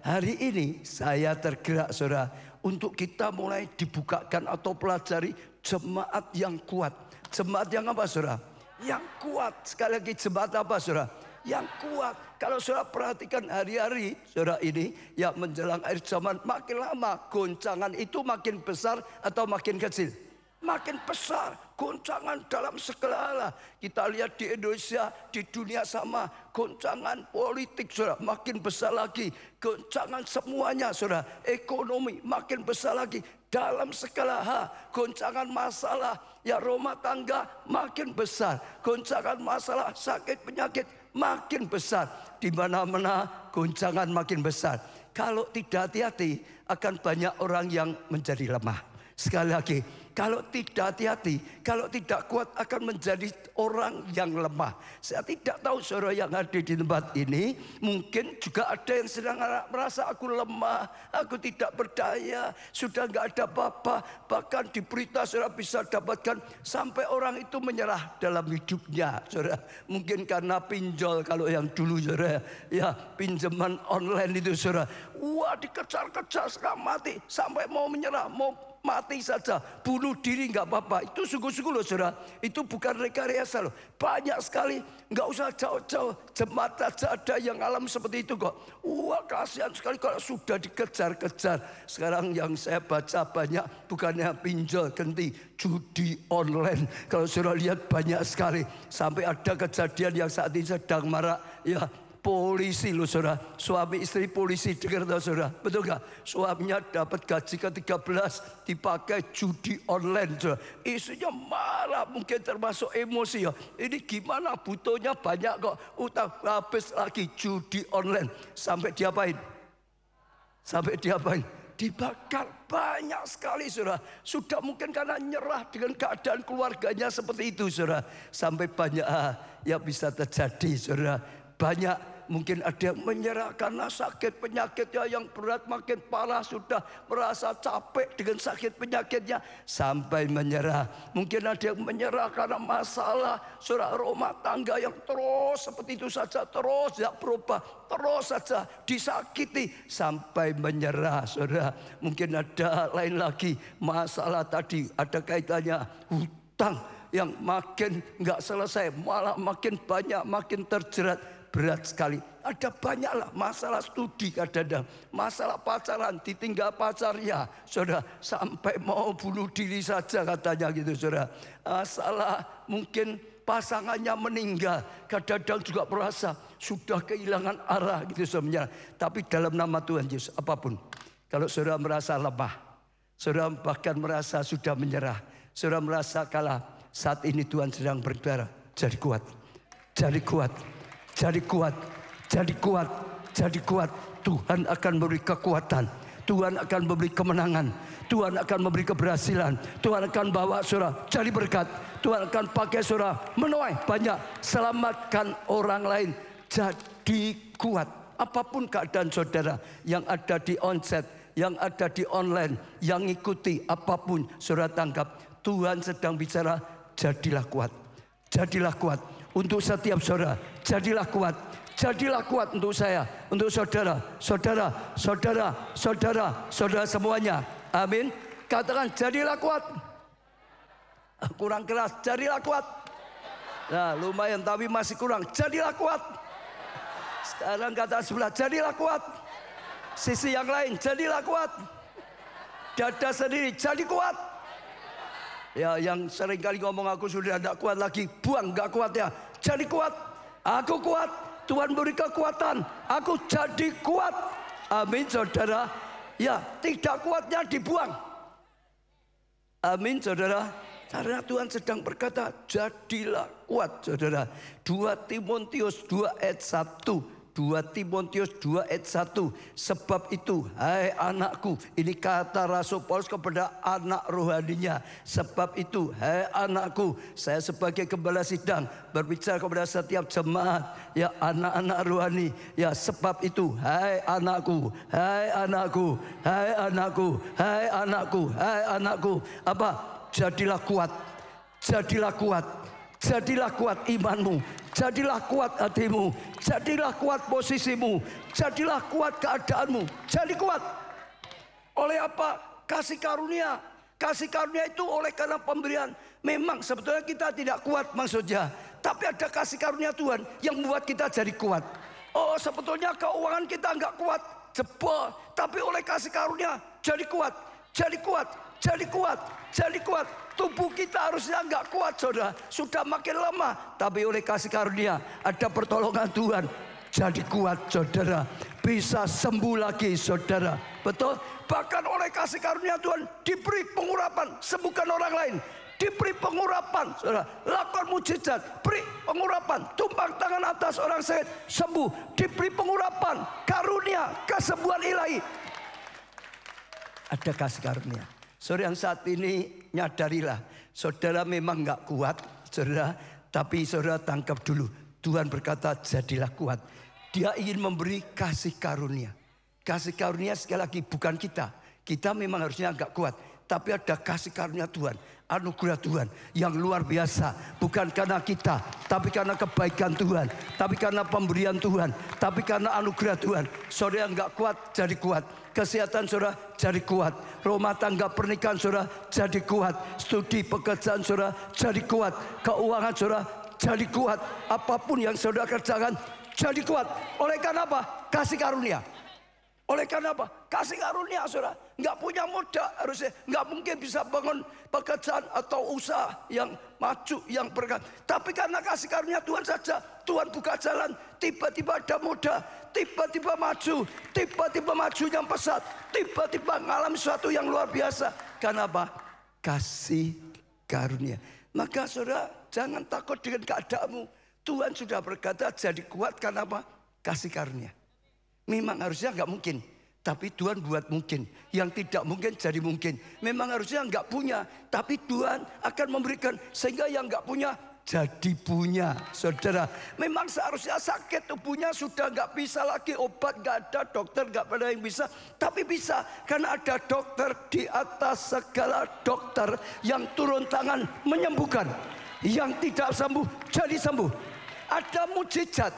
hari ini saya tergerak saudara, untuk kita mulai dibukakan atau pelajari jemaat yang kuat. Jemaat yang apa saudara? Yang kuat. Sekali lagi, jemaat apa saudara? Yang kuat. Kalau saudara perhatikan hari-hari saudara ini, ya menjelang akhir zaman, makin lama goncangan itu makin besar atau makin kecil? Makin besar. Goncangan dalam segala hal. Kita lihat di Indonesia, di dunia sama. Goncangan politik saudara makin besar lagi. Goncangan semuanya saudara. Ekonomi makin besar lagi. Dalam segala hal. Goncangan masalah ya rumah tangga makin besar. Goncangan masalah sakit penyakit makin besar. Di mana-mana goncangan makin besar. Kalau tidak hati-hati, akan banyak orang yang menjadi lemah. Sekali lagi, kalau tidak hati-hati, kalau tidak kuat, akan menjadi orang yang lemah. Saya tidak tahu saudara yang ada di tempat ini, mungkin juga ada yang sedang merasa aku lemah, aku tidak berdaya, sudah nggak ada apa-apa. Bahkan di berita saudara bisa dapatkan sampai orang itu menyerah dalam hidupnya, saudara. Mungkin karena pinjol, kalau yang dulu saudara, ya pinjaman online itu saudara. Wah, dikejar-kejar sekarang mati, sampai mau menyerah, mau mati saja, bunuh diri nggak apa-apa. Itu sungguh-sungguh loh saudara, itu bukan rekayasa loh. Banyak sekali, nggak usah jauh-jauh, jemaat saja ada yang alam seperti itu kok. Wah, kasihan sekali kalau sudah dikejar-kejar. Sekarang yang saya baca banyak bukannya pinjol, genti, judi online. Kalau saudara lihat banyak sekali, sampai ada kejadian yang saat ini sedang marak, ya. Polisi loh saudara, suami istri polisi, dengar tahu saudara, betul gak? Suaminya dapat gaji ke-13 dipakai judi online saudara. Istrinya marah, mungkin termasuk emosi ya. Ini gimana, butuhnya banyak kok, utang habis lagi judi online. Sampai diapain? Sampai diapain? Dibakar. Banyak sekali saudara. Sudah mungkin karena nyerah dengan keadaan keluarganya seperti itu saudara. Sampai banyak yang bisa terjadi saudara. Banyak mungkin ada yang menyerah karena sakit penyakitnya yang berat makin parah, sudah merasa capek dengan sakit penyakitnya sampai menyerah. Mungkin ada yang menyerah karena masalah saudara rumah tangga yang terus seperti itu saja, terus tidak berubah, terus saja disakiti sampai menyerah saudara. Mungkin ada lain lagi masalah tadi, ada kaitannya hutang yang makin nggak selesai, malah makin banyak, makin terjerat. Berat sekali. Ada banyaklah masalah studi kadang-kadang, masalah pacaran, ditinggal pacarnya, saudara, sampai mau bunuh diri saja katanya gitu saudara. Masalah mungkin pasangannya meninggal, kadang-kadang juga merasa sudah kehilangan arah gitu sebenarnya. Tapi dalam nama Tuhan Yesus, apapun, kalau saudara merasa lemah, saudara bahkan merasa sudah menyerah, saudara merasa kalah, saat ini Tuhan sedang berbicara, jadi kuat, jadi kuat. Jadi kuat, jadi kuat, jadi kuat. Tuhan akan memberi kekuatan, Tuhan akan memberi kemenangan, Tuhan akan memberi keberhasilan, Tuhan akan bawa saudara jadi berkat, Tuhan akan pakai saudara menuai banyak, selamatkan orang lain, jadi kuat. Apapun keadaan saudara yang ada di onset, yang ada di online, yang ikuti apapun saudara tangkap, Tuhan sedang bicara, jadilah kuat, jadilah kuat. Untuk setiap saudara, jadilah kuat. Jadilah kuat untuk saya, untuk saudara, saudara, saudara, saudara, saudara semuanya. Amin. Katakan jadilah kuat. Kurang keras, jadilah kuat. Nah, lumayan tapi masih kurang. Jadilah kuat. Sekarang kata sebelah, jadilah kuat. Sisi yang lain, jadilah kuat. Dada sendiri, jadi kuat. Ya, yang sering kali ngomong aku sudah tidak kuat lagi, buang gak kuat ya. Jadi kuat, aku kuat, Tuhan beri kekuatan, aku jadi kuat. Amin saudara. Ya, tidak kuatnya dibuang. Amin saudara. Karena Tuhan sedang berkata, jadilah kuat saudara. 2 Timotius 2 ayat 1. 2 Timotius 2 ayat 1. Sebab itu, hai anakku, ini kata Rasul Paulus kepada anak rohaninya. Sebab itu, hai anakku, saya sebagai gembala sidang berbicara kepada setiap jemaat, ya anak-anak rohani. Ya sebab itu, hai anakku, hai anakku, hai anakku, hai anakku, hai anakku. Apa? Jadilah kuat, jadilah kuat, Jadilah kuat imanmu, jadilah kuat hatimu, jadilah kuat posisimu, jadilah kuat keadaanmu. Jadi kuat. Oleh apa? Kasih karunia. Kasih karunia itu oleh karena pemberian. Memang sebetulnya kita tidak kuat maksudnya, tapi ada kasih karunia Tuhan yang membuat kita jadi kuat. Oh, sebetulnya keuangan kita nggak kuat, jebol, tapi oleh kasih karunia jadi kuat, jadi kuat, jadi kuat, jadi kuat. Tubuh kita harusnya nggak kuat, saudara. Sudah makin lama, tapi oleh kasih karunia ada pertolongan Tuhan, jadi kuat, saudara. Bisa sembuh lagi, saudara. Betul? Bahkan oleh kasih karunia Tuhan diberi pengurapan, sembuhkan orang lain. Diberi pengurapan, saudara. Lakukan mujizat, beri pengurapan, tumpang tangan atas orang sakit, sembuh. Diberi pengurapan, karunia, kesembuhan ilahi. Ada kasih karunia. Saudara yang saat ini nyadarilah, saudara memang nggak kuat, saudara, tapi saudara tangkap dulu. Tuhan berkata, jadilah kuat. Dia ingin memberi kasih karunia. Kasih karunia sekali lagi bukan kita. Kita memang harusnya nggak kuat, tapi ada kasih karunia Tuhan, anugerah Tuhan yang luar biasa. Bukan karena kita, tapi karena kebaikan Tuhan, tapi karena pemberian Tuhan, tapi karena anugerah Tuhan. Saudara yang nggak kuat jadi kuat. Kesehatan saudara jadi kuat. Rumah tangga pernikahan saudara jadi kuat. Studi pekerjaan saudara jadi kuat. Keuangan saudara jadi kuat. Apapun yang saudara kerjakan jadi kuat. Oleh karena apa? Kasih karunia. Oleh karena apa? Kasih karunia, saudara. Nggak punya modal, harusnya nggak mungkin bisa bangun pekerjaan atau usaha yang maju, yang berkat. Tapi karena kasih karunia Tuhan saja, Tuhan buka jalan. Tiba-tiba ada modal, tiba-tiba maju yang pesat, tiba-tiba mengalami sesuatu yang luar biasa. Karena apa? Kasih karunia. Maka saudara, jangan takut dengan keadaanmu. Tuhan sudah berkata jadi kuat karena apa? Kasih karunia. Memang harusnya nggak mungkin, tapi Tuhan buat mungkin. Yang tidak mungkin jadi mungkin. Memang harusnya nggak punya, tapi Tuhan akan memberikan sehingga yang nggak punya jadi punya, saudara. Memang seharusnya sakit tubuhnya sudah nggak bisa lagi, obat nggak ada, dokter nggak ada yang bisa, tapi bisa karena ada dokter di atas segala dokter yang turun tangan menyembuhkan. Yang tidak sembuh jadi sembuh. Ada mujizat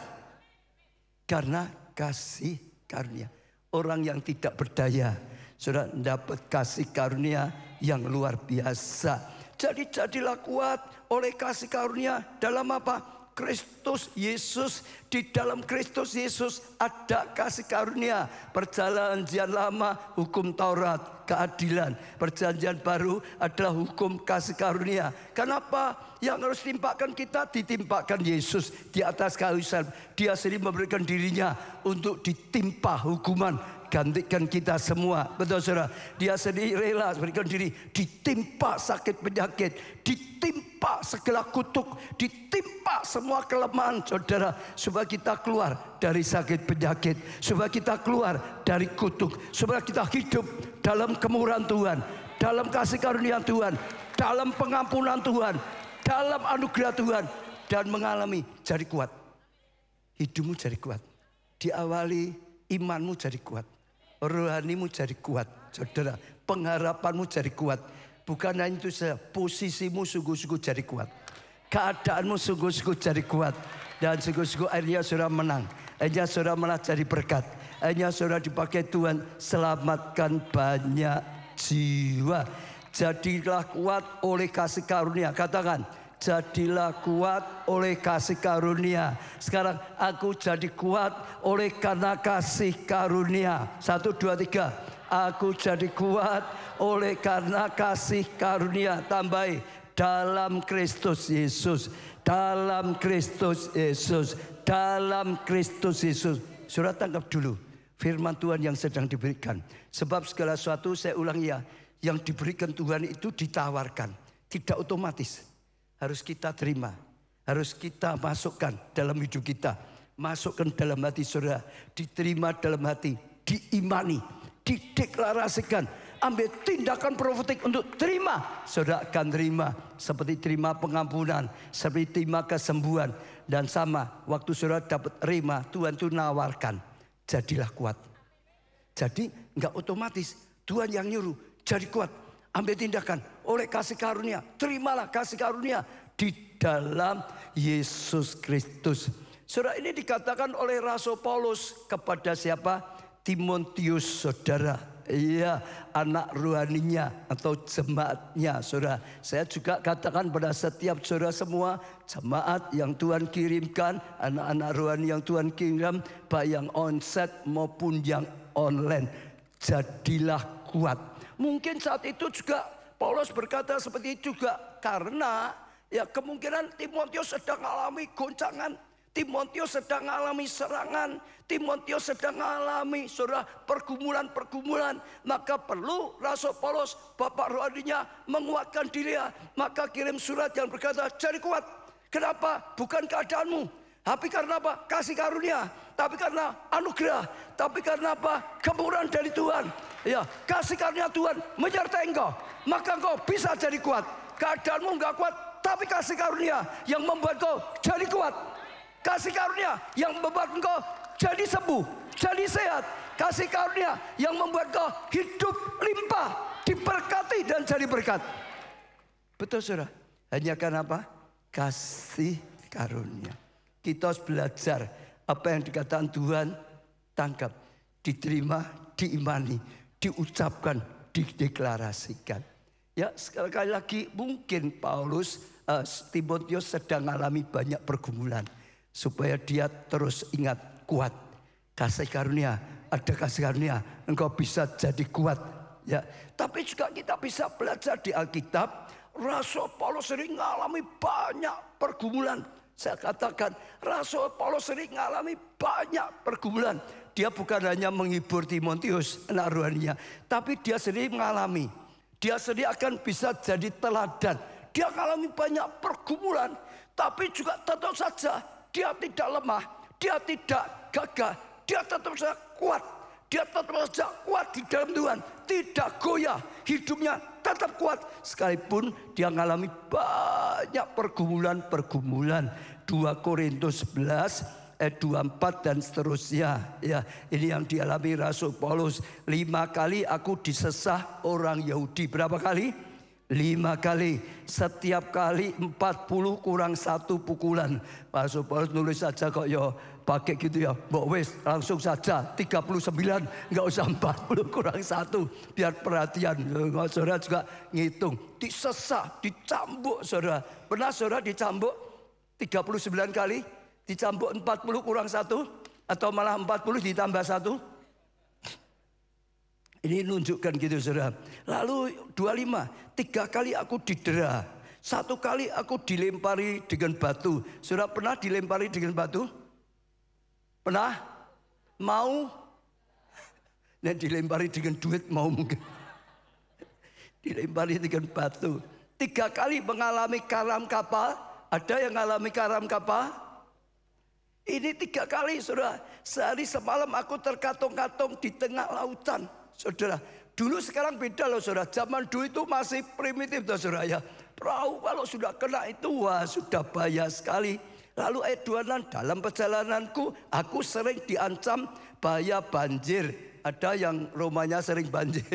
karena kasih karunia. Orang yang tidak berdaya sudah dapat kasih karunia yang luar biasa. Jadi jadilah kuat oleh kasih karunia dalam apa? Kristus Yesus. Di dalam Kristus Yesus ada kasih karunia. Perjanjian lama hukum Taurat, keadilan. Perjanjian baru adalah hukum kasih karunia. Kenapa? Yang harus timpakan kita ditimpakan Yesus di atas kayu salib. Dia sendiri memberikan dirinya untuk ditimpa hukuman. Gantikan kita semua. Betul saudara? Dia sendiri rela memberikan diri. Ditimpa sakit penyakit. Ditimpa segala kutuk. Ditimpa semua kelemahan saudara. Supaya kita keluar dari sakit penyakit. Supaya kita keluar dari kutuk. Supaya kita hidup dalam kemurahan Tuhan. Dalam kasih karunia Tuhan. Dalam pengampunan Tuhan. Dalam anugerah Tuhan. Dan mengalami jadi kuat. Hidupmu jadi kuat. Diawali imanmu jadi kuat. Rohanimu jadi kuat, saudara. Pengharapanmu jadi kuat. Bukan hanya itu saja, posisimu sungguh-sungguh jadi kuat. Keadaanmu sungguh-sungguh jadi kuat. Dan sungguh-sungguh akhirnya saudara menang. Akhirnya saudara malah jadi berkat. Akhirnya saudara dipakai Tuhan selamatkan banyak jiwa. Jadilah kuat oleh kasih karunia. Katakan, jadilah kuat oleh kasih karunia. Sekarang aku jadi kuat oleh karena kasih karunia. 1, 2, 3. Aku jadi kuat oleh karena kasih karunia. Tambahi, dalam Kristus Yesus. Dalam Kristus Yesus. Dalam Kristus Yesus. Saudara tangkap dulu firman Tuhan yang sedang diberikan. Sebab segala sesuatu, saya ulang ya, yang diberikan Tuhan itu ditawarkan. Tidak otomatis. Harus kita terima. Harus kita masukkan dalam hidup kita. Masukkan dalam hati saudara. Diterima dalam hati. Diimani. Dideklarasikan. Ambil tindakan profetik untuk terima. Saudara akan terima. Seperti terima pengampunan. Seperti terima kesembuhan. Dan sama. Waktu saudara dapat terima. Tuhan itu nawarkan. Jadilah kuat. Jadi nggak otomatis. Tuhan yang nyuruh. Jadi kuat. Ambil tindakan oleh kasih karunia. Terimalah kasih karunia di dalam Yesus Kristus. Saudara, ini dikatakan oleh Rasul Paulus kepada siapa? Timotius, saudara. Iya, anak rohaninya atau jemaatnya, saudara. Saya juga katakan pada setiap saudara semua, jemaat yang Tuhan kirimkan, anak-anak rohani yang Tuhan kirim, baik yang onsite maupun yang online, jadilah kuat. Mungkin saat itu juga Paulus berkata seperti itu juga karena ya kemungkinan Timotius sedang mengalami goncangan, Timotius sedang mengalami serangan, Timotius sedang mengalami saudara pergumulan-pergumulan. Maka perlu Rasul Paulus, bapak rohaninya, menguatkan diri. Maka kirim surat yang berkata, jadi kuat. Kenapa? Bukan keadaanmu, tapi karena apa? Kasih karunia. Tapi karena anugerah. Tapi karena apa? Kemurahan dari Tuhan. Ya, kasih karunia Tuhan menyertai engkau. Maka engkau bisa jadi kuat. Keadaanmu enggak kuat, tapi kasih karunia yang membuat engkau jadi kuat. Kasih karunia yang membuat engkau jadi sembuh, jadi sehat. Kasih karunia yang membuat engkau hidup limpah, diberkati dan jadi berkat. Betul saudara? Hanya karena apa? Kasih karunia. Kita harus belajar apa yang dikatakan Tuhan, tangkap, diterima, diimani, diucapkan, dideklarasikan. Ya, sekali lagi mungkin Timotius sedang mengalami banyak pergumulan. Supaya dia terus ingat, kuat. Kasih karunia, ada kasih karunia, engkau bisa jadi kuat. Ya, tapi juga kita bisa belajar di Alkitab. Rasul Paulus sering mengalami banyak pergumulan. Saya katakan, Rasul Paulus sering mengalami banyak pergumulan. Dia bukan hanya menghibur Timotius, anak rohaninya, tapi dia sendiri mengalami. Dia sendiri akan bisa jadi teladan. Dia mengalami banyak pergumulan, tapi juga tetap saja dia tidak lemah, dia tidak gagah, dia tetap saja kuat. Dia tetap saja kuat di dalam Tuhan, tidak goyah, hidupnya tetap kuat. Sekalipun dia mengalami banyak pergumulan-pergumulan. 2 Korintus 11 ayat 24 dan seterusnya. Ya, ini yang dialami Rasul Paulus. 5 kali aku disesah orang Yahudi. Berapa kali? 5 kali. Setiap kali 40 kurang 1 pukulan. Rasul Paulus nulis saja kok ya pakai gitu ya. Mbok wis langsung saja 39, nggak usah 40 kurang 1. Biar perhatian. Saudara juga ngitung. Disesah, dicambuk saudara. Pernah saudara dicambuk 39 kali? Dicambuk 40 kurang 1? Atau malah 40 ditambah 1? Ini nunjukkan gitu saudara. Lalu 25, 3 kali aku didera, 1 kali aku dilempari dengan batu. Saudara pernah dilempari dengan batu? Pernah? Mau? Dan dilempari dengan duit mau mungkin. Dilempari dengan batu. 3 kali mengalami karam kapal. Ada yang mengalami karam kapal? Ini 3 kali saudara. Sehari semalam aku terkatung-katung di tengah lautan. Saudara, dulu sekarang beda loh saudara. Zaman dulu itu masih primitif loh saudara ya. Perahu kalau sudah kena itu wah sudah bahaya sekali. Lalu ayat 26, dalam perjalananku aku sering diancam bahaya banjir. Ada yang rumahnya sering banjir.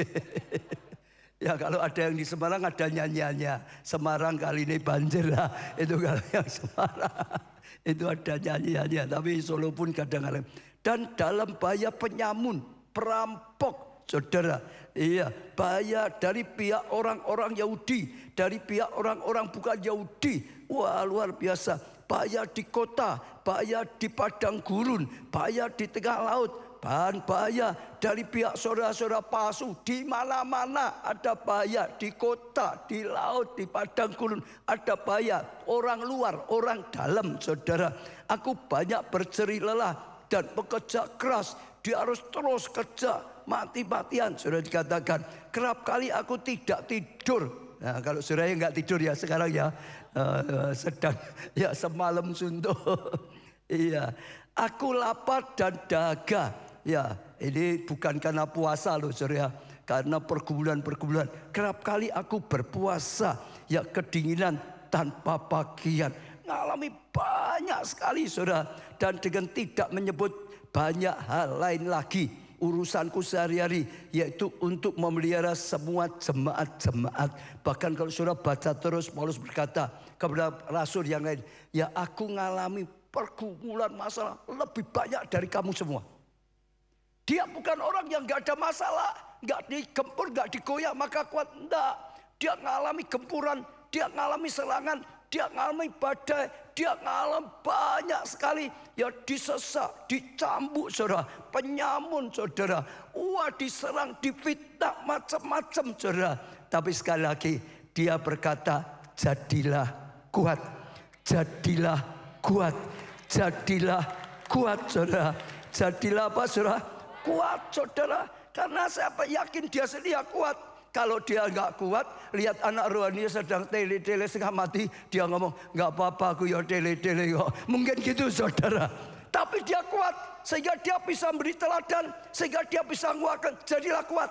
Ya kalau ada yang di Semarang ada nyanyiannya. Semarang kali ini banjir lah. Itu kalau yang Semarang. Itu ada nyanyiannya. Tapi Solo pun kadang-kadang. Dan dalam bahaya penyamun, perampok. Saudara, iya, bahaya dari pihak orang-orang Yahudi, dari pihak orang-orang bukan Yahudi. Wah, luar biasa. Bahaya di kota, bahaya di padang gurun, bahaya di tengah laut, bahaya dari pihak saudara-saudara palsu. Di mana-mana ada bahaya, di kota, di laut, di padang gurun ada bahaya. Orang luar, orang dalam, saudara. Aku banyak berjerih lelah dan bekerja keras. Dia harus terus kerja mati-matian. Sudah dikatakan kerap kali aku tidak tidur. Nah, kalau saudara nggak tidur ya sekarang ya sedang ya semalam suntuk. Iya, aku lapar dan dahaga. Ya, ini bukan karena puasa loh saudara, karena pergumulan-pergumulan. Kerap kali aku berpuasa, ya kedinginan tanpa pakaian. Ngalami banyak sekali saudara, dan dengan tidak menyebut banyak hal lain lagi. urusanku sehari-hari, yaitu untuk memelihara semua jemaat-jemaat. Bahkan kalau saudara baca terus, Paulus berkata kepada rasul yang lain, ya aku ngalami pergumulan masalah lebih banyak dari kamu semua. Dia bukan orang yang gak ada masalah, gak digempur, gak digoyah maka kuat. Enggak, dia ngalami gempuran, dia ngalami serangan, dia ngalami badai, dia ngalami banyak sekali. Ya disesak, dicambuk saudara, penyamun saudara. Wah diserang, difitnah macam-macam saudara. Tapi sekali lagi dia berkata, jadilah kuat. Jadilah kuat. Jadilah kuat saudara. Jadilah apa saudara? Kuat saudara. Karena saya yakin dia sedia kuat. Kalau dia nggak kuat, lihat anak rohani sedang tele-tele setengah mati, dia ngomong, nggak apa-apa aku ya tele-tele kok. Mungkin gitu saudara. Tapi dia kuat, sehingga dia bisa beri teladan, sehingga dia bisa menguatkan. Jadilah kuat.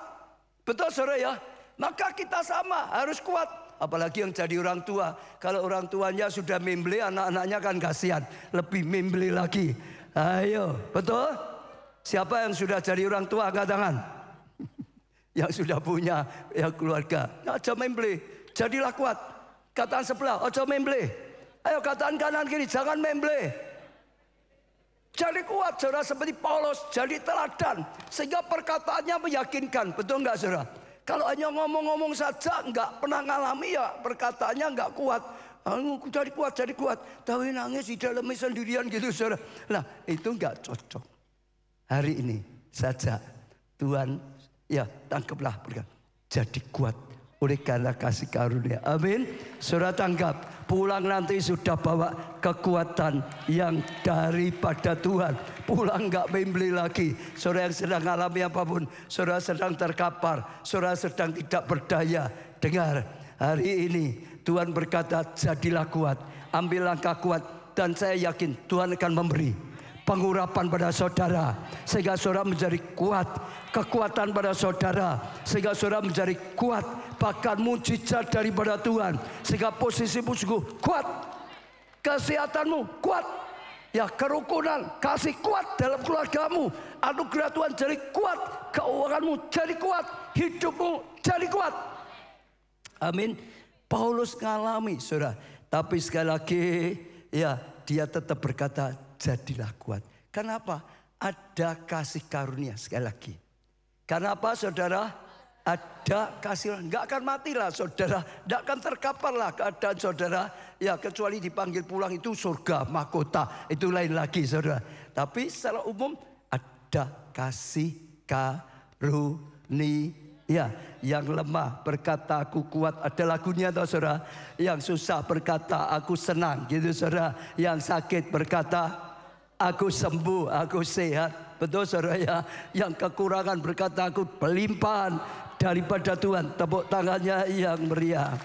Betul saudara ya? Maka kita sama, harus kuat. Apalagi yang jadi orang tua. Kalau orang tuanya sudah membeli, anak-anaknya kan kasihan. Lebih membeli lagi. Ayo, betul? Siapa yang sudah jadi orang tua, angkat tangan. Yang sudah punya ya keluarga. Aja membeli, jadilah kuat. Kataan sebelah, aja membeli. Ayo kataan kanan kiri, jangan membeli. Jadi kuat saudara seperti Paulus, jadi teladan. Sehingga perkataannya meyakinkan, betul nggak saudara? Kalau hanya ngomong-ngomong saja, nggak pernah ngalami ya perkataannya nggak kuat. Jadi kuat, jadi kuat. Tapi nangis di dalamnya sendirian gitu saudara. Nah itu nggak cocok. Hari ini saja Tuhan ya tangkaplah berkata, jadi kuat oleh karena kasih karunia. Amin. Saudara tangkap, pulang nanti sudah bawa kekuatan yang daripada Tuhan. Pulang nggak membeli lagi. Saudara yang sedang alami apapun, saudara sedang terkapar, saudara sedang tidak berdaya. Dengar, hari ini Tuhan berkata, jadilah kuat, ambil langkah kuat, dan saya yakin Tuhan akan memberi pengurapan pada saudara sehingga saudara menjadi kuat, kekuatan pada saudara sehingga saudara menjadi kuat, bahkan mujizat daripada Tuhan sehingga posisimu sungguh kuat, kesehatanmu kuat, ya kerukunan kasih kuat dalam keluargamu, anugerah Tuhan jadi kuat, keuanganmu jadi kuat, hidupmu jadi kuat. Amin. Paulus ngalami saudara, tapi sekali lagi ya dia tetap berkata, jadilah kuat. Kenapa? Ada kasih karunia sekali lagi. Kenapa saudara? Ada kasih, nggak akan matilah saudara, nggak akan terkaparlah keadaan saudara. Ya kecuali dipanggil pulang itu surga, mahkota, itu lain lagi saudara. Tapi secara umum ada kasih karunia. Yang lemah berkata aku kuat, ada lagunya tahu saudara. Yang susah berkata aku senang gitu saudara. Yang sakit berkata aku sembuh, aku sehat. Betul saudara ya. Yang kekurangan berkata aku pelimpahan daripada Tuhan. Tepuk tangannya yang meriah.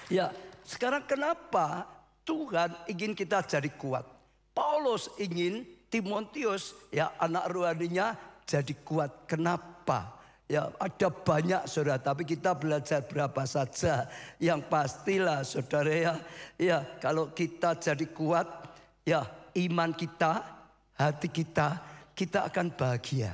Ya, sekarang kenapa Tuhan ingin kita jadi kuat? Paulus ingin Timotius ya anak rohaninya jadi kuat. Kenapa? Ya ada banyak saudara, tapi kita belajar berapa saja. Yang pastilah saudara ya kalau kita jadi kuat, ya iman kita, hati kita akan bahagia.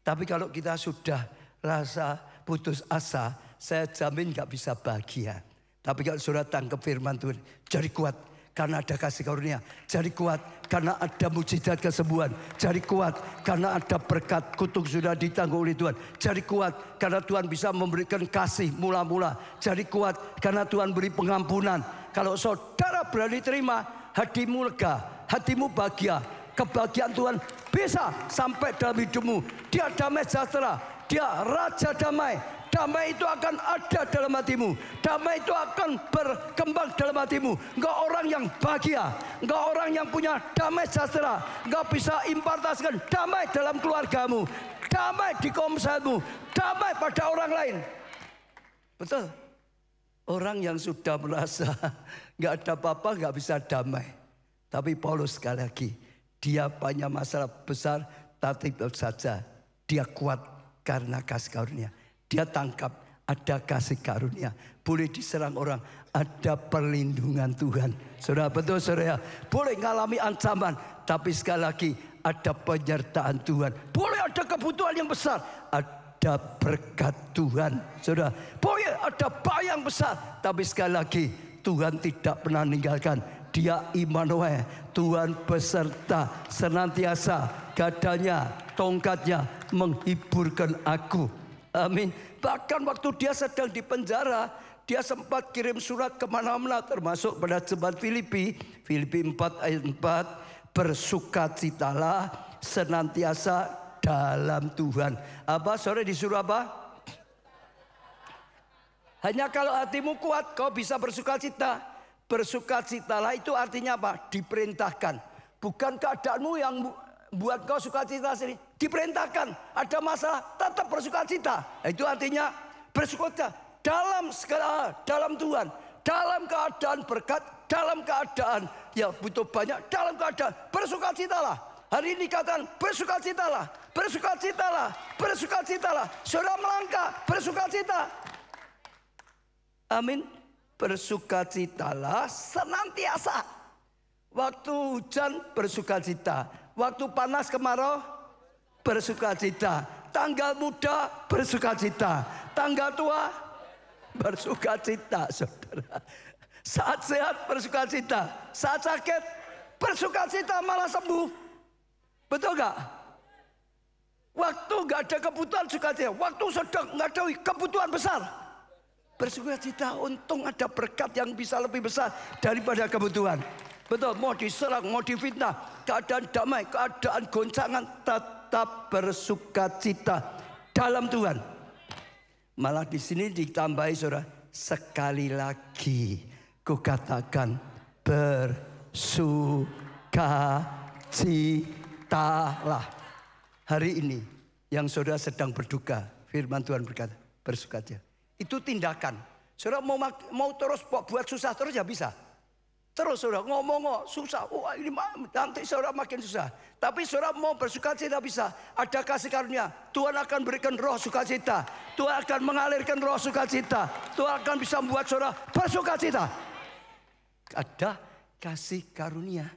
Tapi kalau kita sudah rasa putus asa, saya jamin gak bisa bahagia. Tapi kalau saudara tangkap firman Tuhan, jadi kuat karena ada kasih karunia, jadi kuat karena ada mujizat kesembuhan, jadi kuat karena ada berkat kutuk sudah ditanggung oleh Tuhan, jadi kuat karena Tuhan bisa memberikan kasih mula-mula, jadi kuat karena Tuhan beri pengampunan. Kalau saudara berani terima, hatimu lega, hatimu bahagia, kebahagiaan Tuhan bisa sampai dalam hidupmu. Dia damai sejahtera, dia raja damai. Damai itu akan ada dalam hatimu. Damai itu akan berkembang dalam hatimu. Engkau orang yang bahagia. Engkau orang yang punya damai sejahtera. Engkau bisa impartasikan damai dalam keluargamu. Damai di komselmu. Damai pada orang lain. Betul. Orang yang sudah merasa gak ada apa-apa gak bisa damai. Tapi Paulus sekali lagi, dia punya masalah besar, tapi tetap saja dia kuat karena kasih karunia. Dia tangkap ada kasih karunia. Boleh diserang orang, ada perlindungan Tuhan. Saudara betul saudara. Boleh mengalami ancaman, tapi sekali lagi ada penyertaan Tuhan. Boleh ada kebutuhan yang besar, ada berkat Tuhan. Saudara, boleh ada bahaya yang besar, tapi sekali lagi Tuhan tidak pernah meninggalkan. Dia Immanuel, Tuhan beserta, senantiasa gadanya, tongkatnya menghiburkan aku. Amin. Bahkan waktu dia sedang di penjara, dia sempat kirim surat kemana-mana, termasuk pada jemaat Filipi. Filipi 4 ayat 4, bersukacitalah senantiasa dalam Tuhan. Apa sore disuruh apa? Hanya kalau hatimu kuat kau bisa bersukacita. Bersukacitalah itu artinya apa? Diperintahkan. Bukan keadaanmu yang buat kau sukacita sendiri. Diperintahkan. Ada masalah tetap bersukacita. Itu artinya bersukacita dalam segala, dalam Tuhan, dalam keadaan berkat, dalam keadaan ya butuh banyak, dalam keadaan bersukacitalah. Hari ini katakan bersukacitalah, bersukacitalah, bersukacitalah. Saudara melangkah bersukacita. Amin. Bersukacitalah senantiasa. Waktu hujan bersukacita, waktu panas kemarau bersukacita, tanggal muda bersukacita, tanggal tua bersukacita, saudara. Saat sehat bersukacita, saat sakit bersukacita malah sembuh. Betul gak? Waktu gak ada kebutuhan sukacita, waktu sedang gak ada kebutuhan besar bersukacita. Untung ada berkat yang bisa lebih besar daripada kebutuhan. Betul, mau diserang, mau difitnah, keadaan damai, keadaan goncangan, tetap bersukacita dalam Tuhan. Malah di sini ditambahi saudara, sekali lagi kukatakan bersukacitalah. Hari ini yang saudara sedang berduka, firman Tuhan berkata bersukacita. Itu tindakan. Saudara mau terus buat susah terus ya bisa. Terus saudara ngomong susah, wah ini nanti saudara makin susah. Tapi saudara mau bersukacita bisa. Ada kasih karunia, Tuhan akan berikan roh sukacita. Tuhan akan mengalirkan roh sukacita. Tuhan akan bisa membuat saudara bersukacita. Ada kasih karunia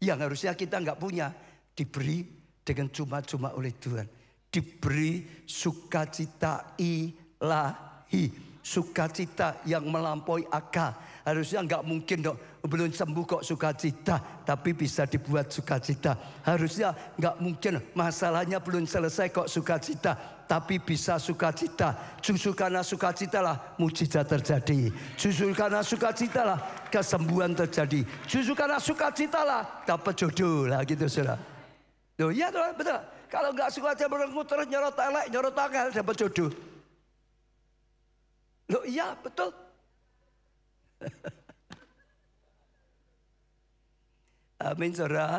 yang harusnya kita nggak punya, diberi dengan cuma-cuma oleh Tuhan. Diberi sukacita ilahi, sukacita yang melampaui akal. Harusnya nggak mungkin dong, belum sembuh kok sukacita, tapi bisa dibuat sukacita. Harusnya nggak mungkin masalahnya belum selesai kok sukacita, tapi bisa sukacita. Justru karena sukacita lah mujizat terjadi. Justru karena sukacita lah kesembuhan terjadi. Justru karena sukacita lah dapat jodoh lah gitu saudara. Loh iya betul. Kalau nggak sukacita berenggut terus nyorot elek, nyorot akal dapat jodoh. Loh iya betul. Amin saudara.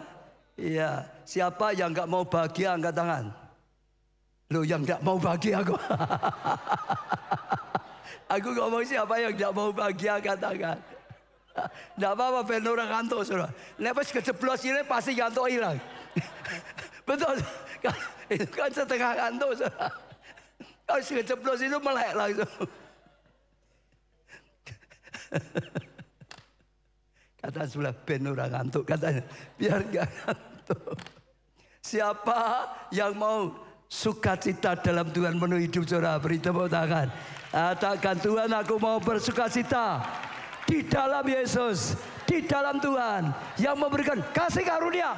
Iya, siapa yang nggak mau bahagia angkat tangan. Loh yang nggak mau bahagia aku. Aku ngomong siapa yang nggak mau bahagia angkat tangan. Nggak apa-apa ben orang ngantuk saudara. Nek pas kejeblos ini pasti ngantuk hilang. Betul. Itu kan setengah ngantuk saudara. Kalau kejeblos itu melek langsung. Kata sebelah ben orang ngantuk katanya, biar gak ngantuk. Siapa yang mau sukacita dalam Tuhan penuh hidup saudara, beri tepuk tangan. Katakan Tuhan aku mau bersukacita di dalam Yesus, di dalam Tuhan yang memberikan kasih karunia.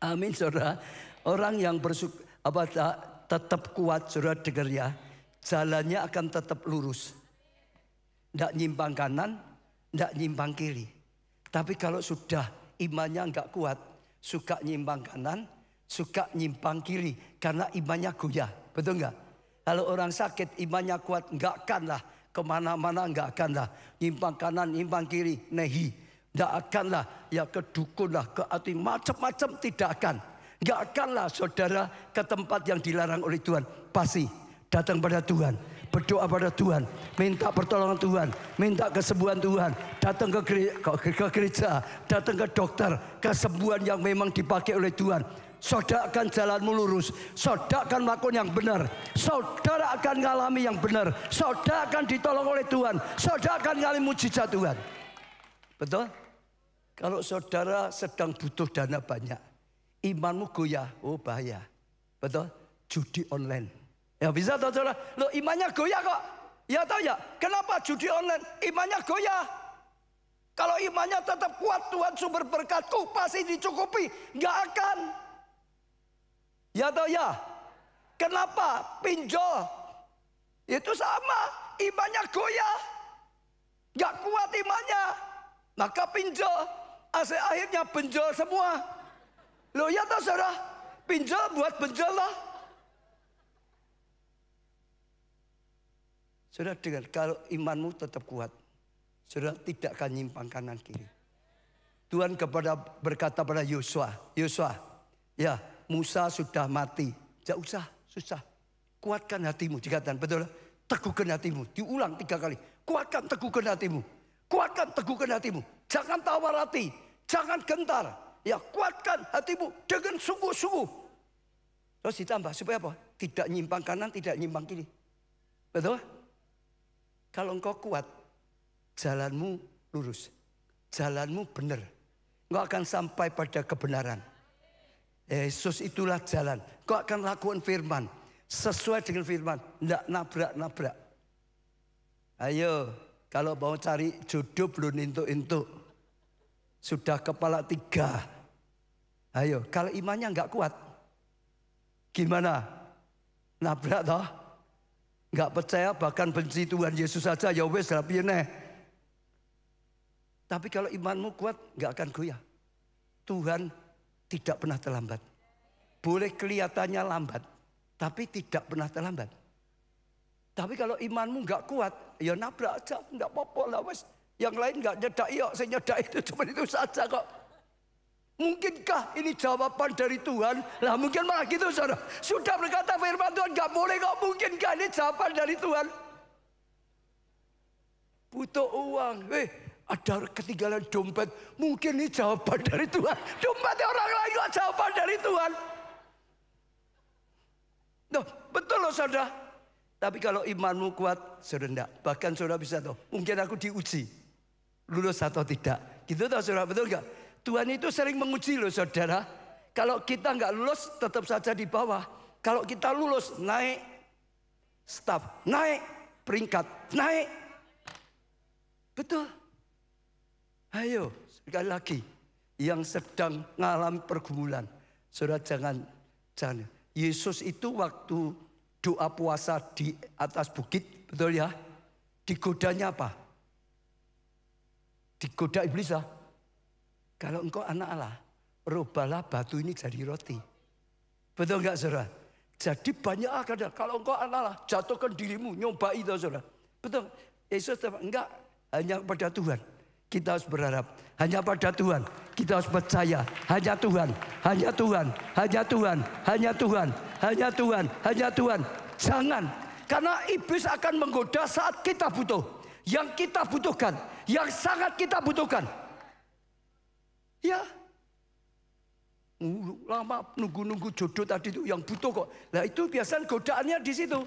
Amin saudara. Orang yang tetap kuat saudara dengar ya, jalannya akan tetap lurus. Tidak nyimpang kanan, tidak nyimpang kiri. Tapi kalau sudah imannya enggak kuat, suka nyimpang kanan, suka nyimpang kiri. Karena imannya goyah, betul enggak? Kalau orang sakit imannya kuat, enggak akan lah kemana-mana, enggak akan lah nyimpang kanan, nyimpang kiri, nehi. Enggak akan lah ya ke dukun lah, ke hati macam-macam, tidak akan. Enggak akan lah saudara ke tempat yang dilarang oleh Tuhan. Pasti datang pada Tuhan. Berdoa pada Tuhan, minta pertolongan Tuhan, minta kesembuhan Tuhan, datang ke gereja, datang ke dokter, kesembuhan yang memang dipakai oleh Tuhan. Saudara akan jalanmu lurus, saudara akan melakukan yang benar, saudara akan mengalami yang benar, saudara akan ditolong oleh Tuhan, saudara akan mengalami mujizat Tuhan. Betul? Kalau saudara sedang butuh dana banyak, imanmu goyah, oh bahaya. Betul? Judi online. Ya bisa toh saudara? Loh imannya goyah kok. Ya tahu ya, kenapa judi online imannya goyah? Kalau imannya tetap kuat, Tuhan sumber berkatku pasti dicukupi. Nggak akan. Ya tahu ya, kenapa pinjol? Itu sama, imannya goyah. Nggak kuat imannya. Maka pinjol, akhirnya benjol semua. Loh ya tahu saudara, pinjol buat benjol lah. Saudara dengar, kalau imanmu tetap kuat, saudara tidak akan nyimpang kanan kiri. Tuhan berkata pada Yosua, ya Musa sudah mati, tidak usah susah. Kuatkan hatimu, dikatakan betul. Teguhkan hatimu, diulang 3 kali. Kuatkan, teguhkan hatimu. Kuatkan, teguhkan hatimu. Jangan tawar hati, jangan gentar. Ya kuatkan hatimu dengan sungguh-sungguh. Terus ditambah supaya apa? Tidak nyimpang kanan, tidak nyimpang kiri. Betul? Kalau engkau kuat, jalanmu lurus, jalanmu benar. Engkau akan sampai pada kebenaran. Yesus itulah jalan. Engkau akan lakukan firman, sesuai dengan firman, tidak nabrak-nabrak. Ayo, kalau mau cari jodoh belum intuk-intuk, sudah kepala 3. Ayo, kalau imannya enggak kuat, gimana? Nabrak toh? Enggak percaya bahkan benci Tuhan Yesus saja, ya wes lah piye neh. Tapi kalau imanmu kuat, enggak akan goyah. Tuhan tidak pernah terlambat. Boleh kelihatannya lambat, tapi tidak pernah terlambat. Tapi kalau imanmu enggak kuat, ya nabrak aja, enggak apa-apa lah wes. Yang lain enggak nyedak, ya saya nyedak itu cuma itu saja kok. Mungkinkah ini jawaban dari Tuhan? Lah mungkin malah gitu saudara. Sudah berkata firman Tuhan enggak boleh kok. Mungkinkah ini jawaban dari Tuhan? Butuh uang. Ada ketinggalan dompet. Mungkin ini jawaban dari Tuhan. Dompetnya orang lain kok jawaban dari Tuhan. Nah, betul loh saudara. Tapi kalau imanmu kuat, saudara enggak. Bahkan saudara bisa tahu, mungkin aku diuji. Lulus atau tidak. Gitu tahu saudara, betul enggak? Tuhan itu sering menguji loh saudara. Kalau kita nggak lulus tetap saja di bawah. Kalau kita lulus naik staf, naik peringkat, naik. Betul. Ayo sekali lagi yang sedang mengalami pergumulan, saudara jangan. Yesus itu waktu doa puasa di atas bukit, betul ya? Digodanya apa? Digoda iblis lah. Kalau engkau anak Allah, rubahlah batu ini jadi roti. Betul enggak saudara? Jadi banyak kadang kalau engkau anak Allah, jatuhkan dirimu, nyoba itu saudara. Betul. Yesus enggak, hanya pada Tuhan kita harus berharap. Hanya pada Tuhan kita harus percaya. Hanya Tuhan, hanya Tuhan, hanya Tuhan, hanya Tuhan, hanya Tuhan, hanya Tuhan. Jangan, karena iblis akan menggoda saat kita butuh. Yang kita butuhkan, yang sangat kita butuhkan. Ya, lama nunggu jodoh tadi itu yang butuh kok. Nah itu biasanya godaannya di situ.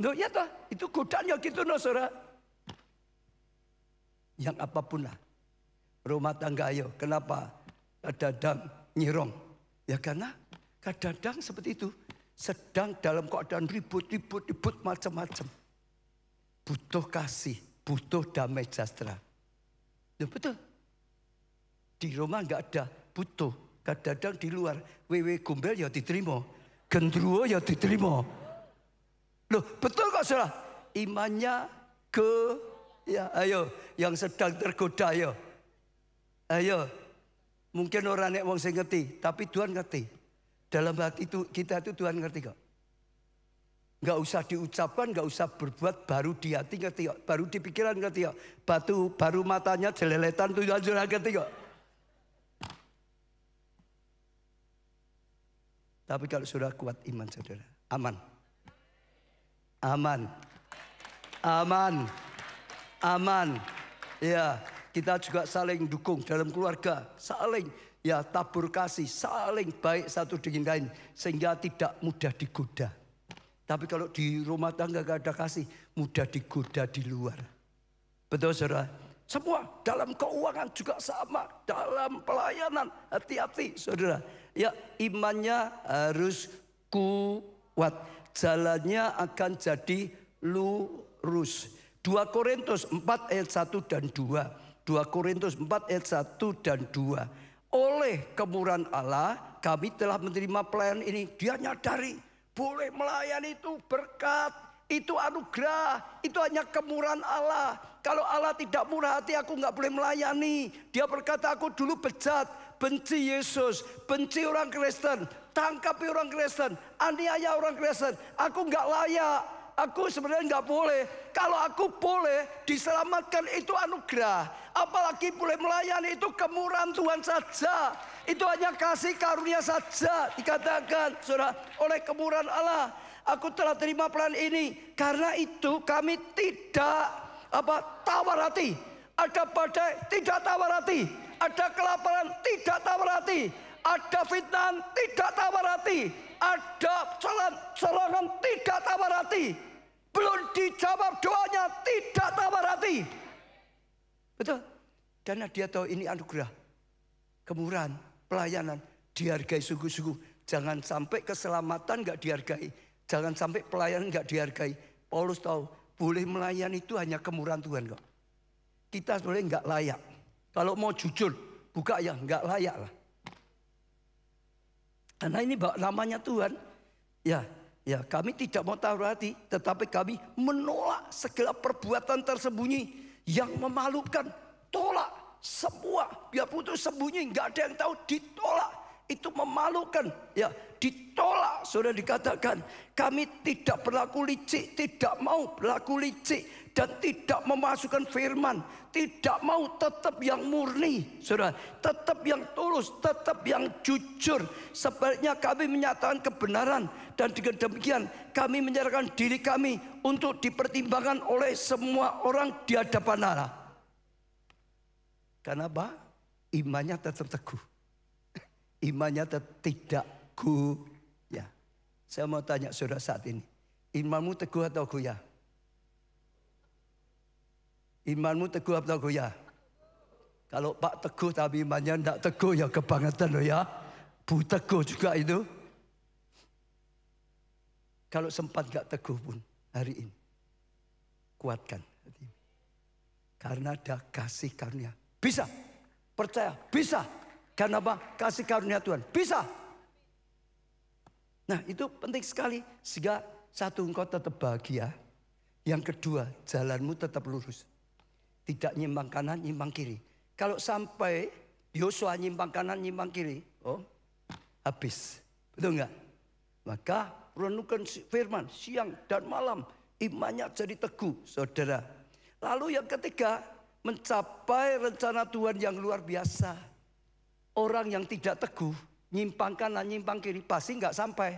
Loh ya toh, itu godaannya gitu no saudara. Yang apapun lah, rumah tangga ayo. Kenapa kadang-kadang nyirong? Ya karena kadang-kadang seperti itu. Sedang dalam keadaan ribut macam-macam. Butuh kasih, butuh damai sejahtera. Ya betul. Di rumah nggak ada, butuh. Kadang-kadang di luar, wewe gombel ya diterima, gendruwo ya diterima. Loh betul kok saudara? Imannya ya ayo, yang sedang tergoda ayo. Ayo, mungkin orang nek wong sing ngerti, tapi Tuhan ngerti. Dalam hati itu kita itu Tuhan ngerti kok. Nggak usah diucapkan, nggak usah berbuat, baru di hati ngerti kok, baru di pikiran ngerti kok. Baru matanya jeleletan tuh Tuhan ngerti kok. Tapi kalau sudah kuat iman saudara, aman. Aman. Aman. Aman. Ya, kita juga saling dukung dalam keluarga, saling ya tabur kasih, saling baik satu dengan lain sehingga tidak mudah digoda. Tapi kalau di rumah tangga gak ada kasih, mudah digoda di luar. Betul saudara? Semua dalam keuangan juga sama, dalam pelayanan hati-hati saudara. Ya, imannya harus kuat, jalannya akan jadi lurus. 2 Korintus 4 ayat 1 dan 2. 2 Korintus 4 ayat 1 dan 2. Oleh kemurahan Allah kami telah menerima pelayanan ini. Dia nyadari boleh melayani itu berkat, itu anugerah, itu hanya kemurahan Allah. Kalau Allah tidak murah hati, aku nggak boleh melayani. Dia berkata, aku dulu bejat, benci Yesus, benci orang Kristen, tangkapi orang Kristen, aniaya orang Kristen. Aku nggak layak, aku sebenarnya nggak boleh. Kalau aku boleh diselamatkan itu anugerah. Apalagi boleh melayani itu kemurahan Tuhan saja. Itu hanya kasih karunia saja. Dikatakan saudara, oleh kemurahan Allah aku telah terima pelayanan ini. Karena itu kami tidak tawar hati. Ada badai, tidak tawar hati. Ada kelaparan, tidak tawar hati. Ada fitnah, tidak tawar hati. Ada serangan, tidak tawar hati. Belum dijawab doanya, tidak tawar hati. Betul? Karena dia tahu ini anugerah, kemurahan, pelayanan, dihargai sungguh-sungguh. Jangan sampai keselamatan gak dihargai. Jangan sampai pelayanan gak dihargai. Paulus tahu, boleh melayani itu hanya kemurahan Tuhan kok. Kita sebenarnya gak layak. Kalau mau jujur, buka ya gak layak lah. Karena ini namanya Tuhan. Ya, kami tidak mau taruh hati, tetapi kami menolak segala perbuatan tersembunyi yang memalukan. Tolak semua, biarpun itu sembunyi, nggak ada yang tahu, ditolak. Itu memalukan, ya ditolak. Sudah dikatakan, kami tidak berlaku licik, tidak mau berlaku licik, dan tidak memasukkan firman, tidak mau, tetap yang murni, saudara, tetap yang tulus, tetap yang jujur. Sebaliknya kami menyatakan kebenaran, dan dengan demikian kami menyerahkan diri kami untuk dipertimbangkan oleh semua orang di hadapan Allah. Karena apa? Imannya tetap teguh. Imannya tidak goyah. Saya mau tanya saudara saat ini, imanmu teguh atau goyah? Imanmu teguh atau goyah? Kalau Pak teguh tapi imannya tidak teguh, ya kebangetan loh ya. Bu teguh juga itu. Kalau sempat gak teguh pun hari ini, kuatkan hati. Karena ada kasih karunia. Bisa, percaya, bisa. Karena apa? Kasih karunia Tuhan, bisa. Nah itu penting sekali. Sehingga satu, engkau tetap bahagia. Yang kedua, jalanmu tetap lurus. Tidak nyimpang kanan, nyimpang kiri. Kalau sampai Yosua nyimpang kanan, nyimpang kiri, oh habis. Betul enggak? Maka renungkan firman siang dan malam. Imannya jadi teguh, saudara. Lalu yang ketiga, mencapai rencana Tuhan yang luar biasa. Orang yang tidak teguh, nyimpang kanan, nyimpang kiri, pasti nggak sampai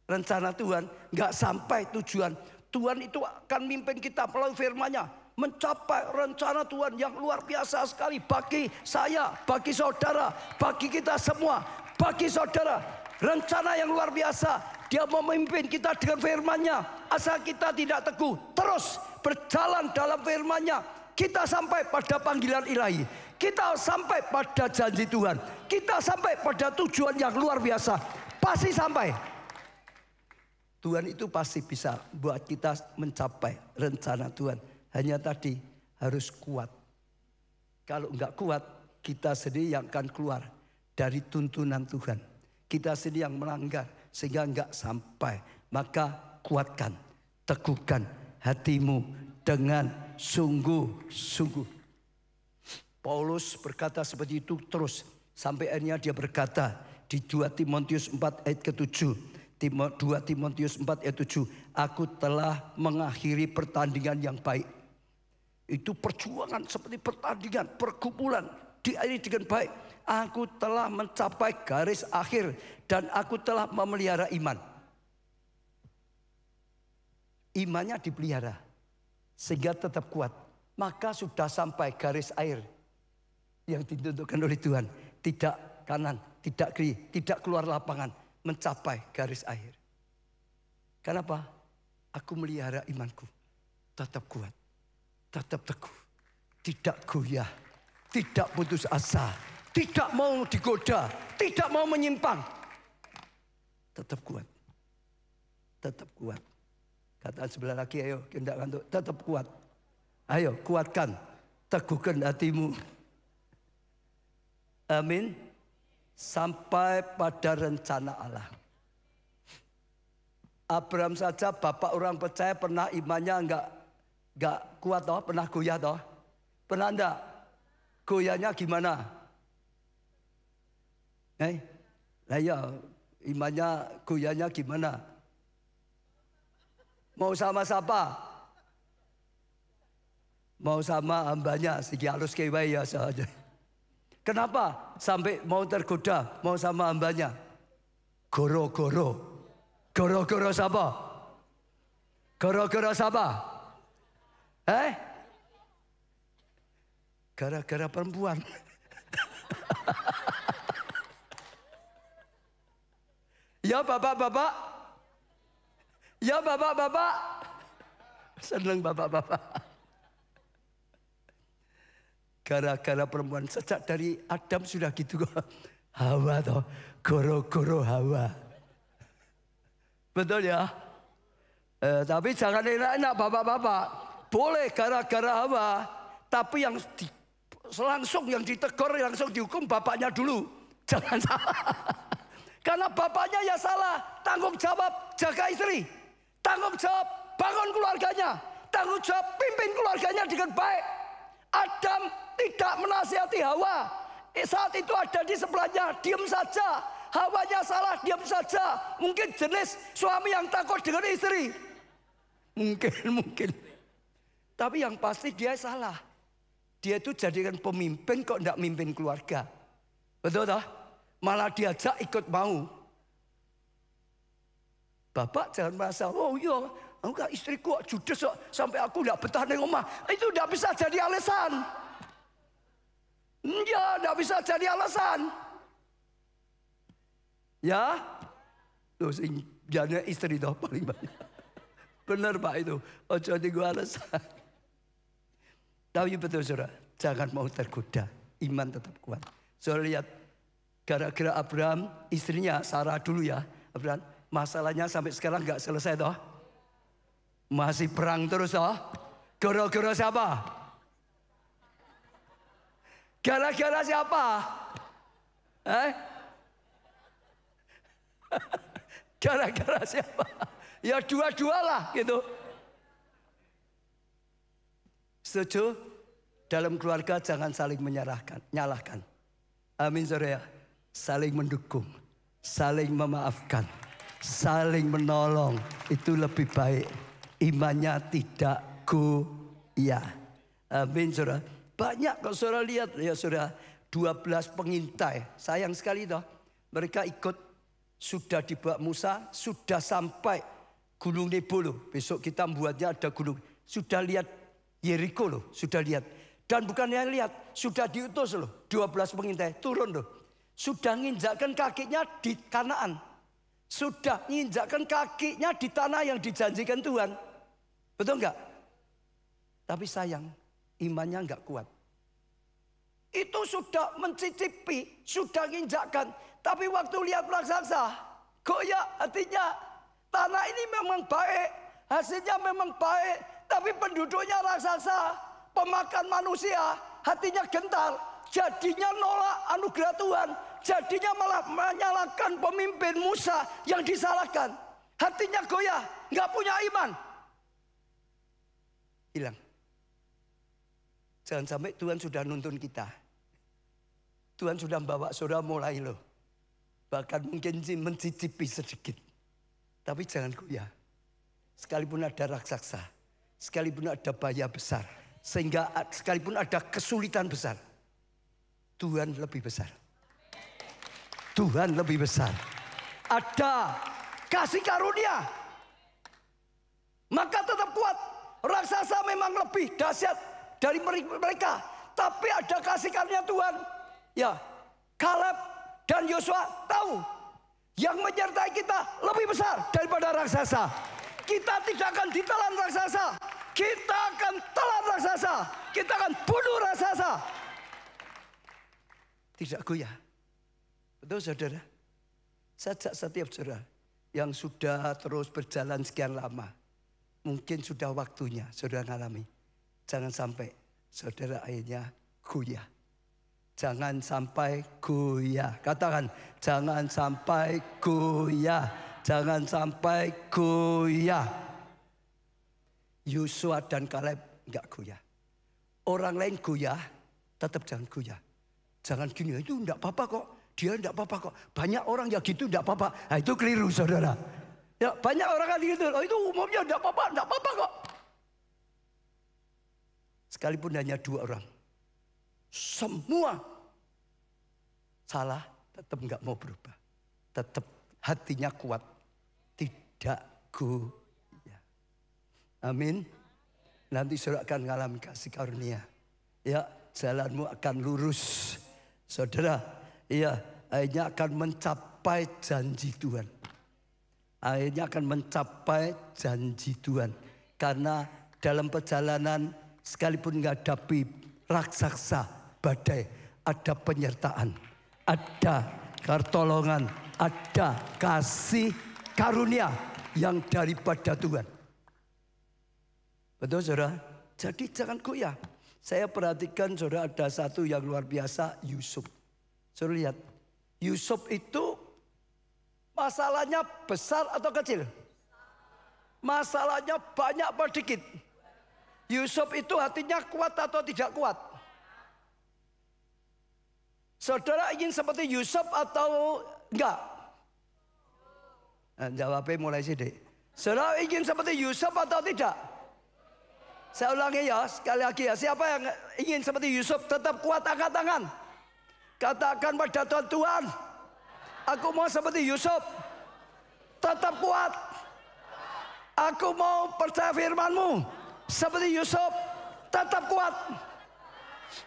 rencana Tuhan, nggak sampai tujuan. Tuhan itu akan mimpin kita melalui firman-Nya, mencapai rencana Tuhan yang luar biasa sekali bagi saya, bagi saudara, bagi kita semua, bagi saudara. Rencana yang luar biasa. Dia memimpin kita dengan firman-Nya. Asal kita tidak teguh, terus berjalan dalam firman-Nya, kita sampai pada panggilan ilahi. Kita sampai pada janji Tuhan. Kita sampai pada tujuan yang luar biasa. Pasti sampai. Tuhan itu pasti bisa buat kita mencapai rencana Tuhan. Hanya tadi harus kuat. Kalau enggak kuat, kita sendiri yang akan keluar dari tuntunan Tuhan. Kita sendiri yang melanggar sehingga enggak sampai. Maka kuatkan, teguhkan hatimu dengan sungguh-sungguh. Paulus berkata seperti itu terus. Sampai akhirnya dia berkata di 2 Timotius 4 ayat ke-7. 2 Timotius 4 ayat 7. Aku telah mengakhiri pertandingan yang baik. Itu perjuangan seperti pertandingan, pergumulan. Diakhiri dengan baik. Aku telah mencapai garis akhir. Dan aku telah memelihara iman. Imannya dipelihara. Sehingga tetap kuat. Maka sudah sampai garis akhir yang ditentukan oleh Tuhan. Tidak kanan, tidak kiri, tidak keluar lapangan. Mencapai garis akhir. Kenapa? Aku melihara imanku. Tetap kuat, tetap teguh. tidak goyah, tidak putus asa, tidak mau digoda, tidak mau menyimpang. Tetap kuat. Tetap kuat. Kata sebelah lagi, ayo tidak ngantuk, tetap kuat. Ayo kuatkan, teguhkan hatimu. Amin. Sampai pada rencana Allah. Abraham saja bapak orang percaya, pernah imannya enggak kuat toh, pernah goyah toh? Pernah enggak? Goyahnya gimana? Lah ya, imannya goyahnya gimana? Mau sama siapa? Mau sama hambanya, segi halus kewai ya saja. Kenapa sampai mau tergoda, mau sama hambanya? Goro-goro. Goro-goro siapa? Goro-goro siapa? Gara-gara perempuan. Ya bapak-bapak. Ya bapak-bapak. Senang bapak-bapak. Gara-gara perempuan. Sejak dari Adam sudah gitu kok. Hawa toh. Goro-goro Hawa. Betul ya? Tapi jangan enak-enak bapak-bapak. Boleh gara-gara Hawa. Tapi yang langsung yang ditegur, langsung dihukum bapaknya dulu. Jangan salah. Karena bapaknya ya salah. Tanggung jawab jaga istri. Tanggung jawab bangun keluarganya. Tanggung jawab pimpin keluarganya dengan baik. Adam tidak menasihati Hawa. Saat itu ada di sebelahnya, diam saja. Hawanya salah, diam saja. Mungkin jenis suami yang takut dengan istri. Mungkin. Tapi yang pasti dia salah. Dia itu jadikan pemimpin kok tidak mimpin keluarga. Betul toh? Malah diajak ikut mau. Bapak jangan merasa, oh iya, enggak istriku judes kok sampai aku tidak betah di rumah. Itu tidak bisa jadi alasan. Ya, tidak bisa jadi alasan. Ya, tuh sing jane istri toh paling banyak. Benar Pak itu, ojo digo alasan. Tapi betul saudara, jangan mau tergoda, iman tetap kuat. Saudara lihat, gara-gara Abraham, istrinya Sarah dulu ya, Abraham, masalahnya sampai sekarang nggak selesai toh, masih perang terus toh. Gara-gara siapa? Gara-gara siapa? Gara-gara siapa? Ya dua-dualah gitu. Setuju? Dalam keluarga jangan saling nyalahkan. Amin saudara ya. Saling mendukung, saling memaafkan, saling menolong. Itu lebih baik. Imannya tidak goyah. Amin saudara. Banyak kok saudara lihat ya saudara. 12 pengintai. Sayang sekali toh. Mereka ikut. Sudah dibawa Musa, sudah sampai Gunung Nebo loh. Besok kita membuatnya ada gunung. Sudah lihat Yeriko loh, sudah lihat. Dan bukan yang lihat, sudah diutus loh. 12 pengintai turun loh. Sudah nginjakkan kakinya di Kanaan. Sudah nginjakkan kakinya di tanah yang dijanjikan Tuhan. Betul enggak? Tapi sayang, imannya enggak kuat. Itu sudah mencicipi, sudah nginjakkan. Tapi waktu lihat raksasa, goyah hatinya. Tanah ini memang baik, hasilnya memang baik. Tapi penduduknya raksasa, pemakan manusia, hatinya gentar. Jadinya nolak anugerah Tuhan. Jadinya malah menyalahkan pemimpin Musa yang disalahkan. Hatinya goyah, nggak punya iman. Hilang. Jangan sampai Tuhan sudah nuntun kita. Tuhan sudah membawa saudara mulai loh. Bahkan mungkin mencicipi sedikit. Tapi jangan goyah. Sekalipun ada raksasa. Sekalipun ada bahaya besar. Sehingga sekalipun ada kesulitan besar. Tuhan lebih besar. Tuhan lebih besar. Ada kasih karunia. Maka tetap kuat. Raksasa memang lebih dahsyat dari mereka. Tapi ada kasih karunia Tuhan. Ya, Kaleb dan Yosua tahu yang menyertai kita lebih besar daripada raksasa. Kita tidak akan ditelan raksasa. kita akan telan raksasa, kita akan bunuh raksasa. Tidak goyah. Betul saudara? Sajak setiap saudara yang sudah terus berjalan sekian lama, mungkin sudah waktunya saudara ngalami. Jangan sampai saudara akhirnya goyah. Jangan sampai goyah. Katakan, jangan sampai goyah. Jangan sampai goyah. Yosua dan Kaleb enggak goyah. Orang lain goyah, tetap jangan goyah. Jangan gini, itu enggak apa-apa kok. Dia enggak apa-apa kok. Banyak orang yang gitu enggak apa-apa. Nah, itu keliru saudara. Ya, banyak orang kan gitu. Oh, itu umumnya enggak apa-apa kok. Sekalipun hanya 2 orang. Semua salah, tetap enggak mau berubah. Tetap hatinya kuat. Tidak goyah. Amin. Nanti saudara akan mengalami kasih karunia. Ya, jalanmu akan lurus. Saudara, iya, akhirnya akan mencapai janji Tuhan. Akhirnya akan mencapai janji Tuhan. Karena dalam perjalanan sekalipun menghadapi raksasa, badai, ada penyertaan, ada pertolongan, ada kasih karunia yang daripada Tuhan. Betul saudara? Jadi jangan goyah. Saya perhatikan saudara ada satu yang luar biasa, Yusuf. Saudara lihat, Yusuf itu masalahnya besar atau kecil? Masalahnya banyak apa dikit? Yusuf itu hatinya kuat atau tidak kuat? Saudara ingin seperti Yusuf atau enggak? Nah, jawabnya mulai sini. Saudara ingin seperti Yusuf atau tidak? Saya ulangi ya, sekali lagi ya. Siapa yang ingin seperti Yusuf tetap kuat, angkat tangan. Katakan pada Tuhan, Tuhan, aku mau seperti Yusuf. Tetap kuat. Aku mau percaya firman-Mu. Seperti Yusuf, tetap kuat.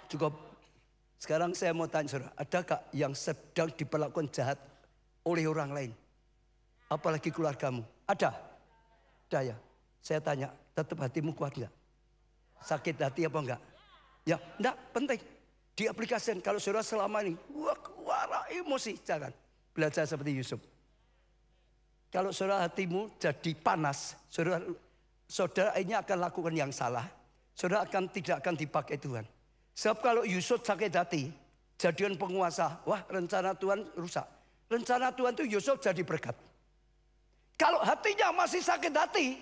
Cukup. Sekarang saya mau tanya saudara, adakah yang sedang diperlakukan jahat oleh orang lain? Apalagi keluargamu. Ada? Ada ya. Saya tanya, tetap hatimu kuat enggak? Sakit hati apa enggak? Ya, enggak, penting. Diaplikasikan. Kalau saudara selama ini, wah, emosi, jangan. Belajar seperti Yusuf. Kalau saudara hatimu jadi panas, saudara akhirnya akan lakukan yang salah. Saudara tidak akan dipakai Tuhan. Sebab kalau Yusuf sakit hati, jadian penguasa, wah rencana Tuhan rusak. Rencana Tuhan itu Yusuf jadi berkat. Kalau hatinya masih sakit hati,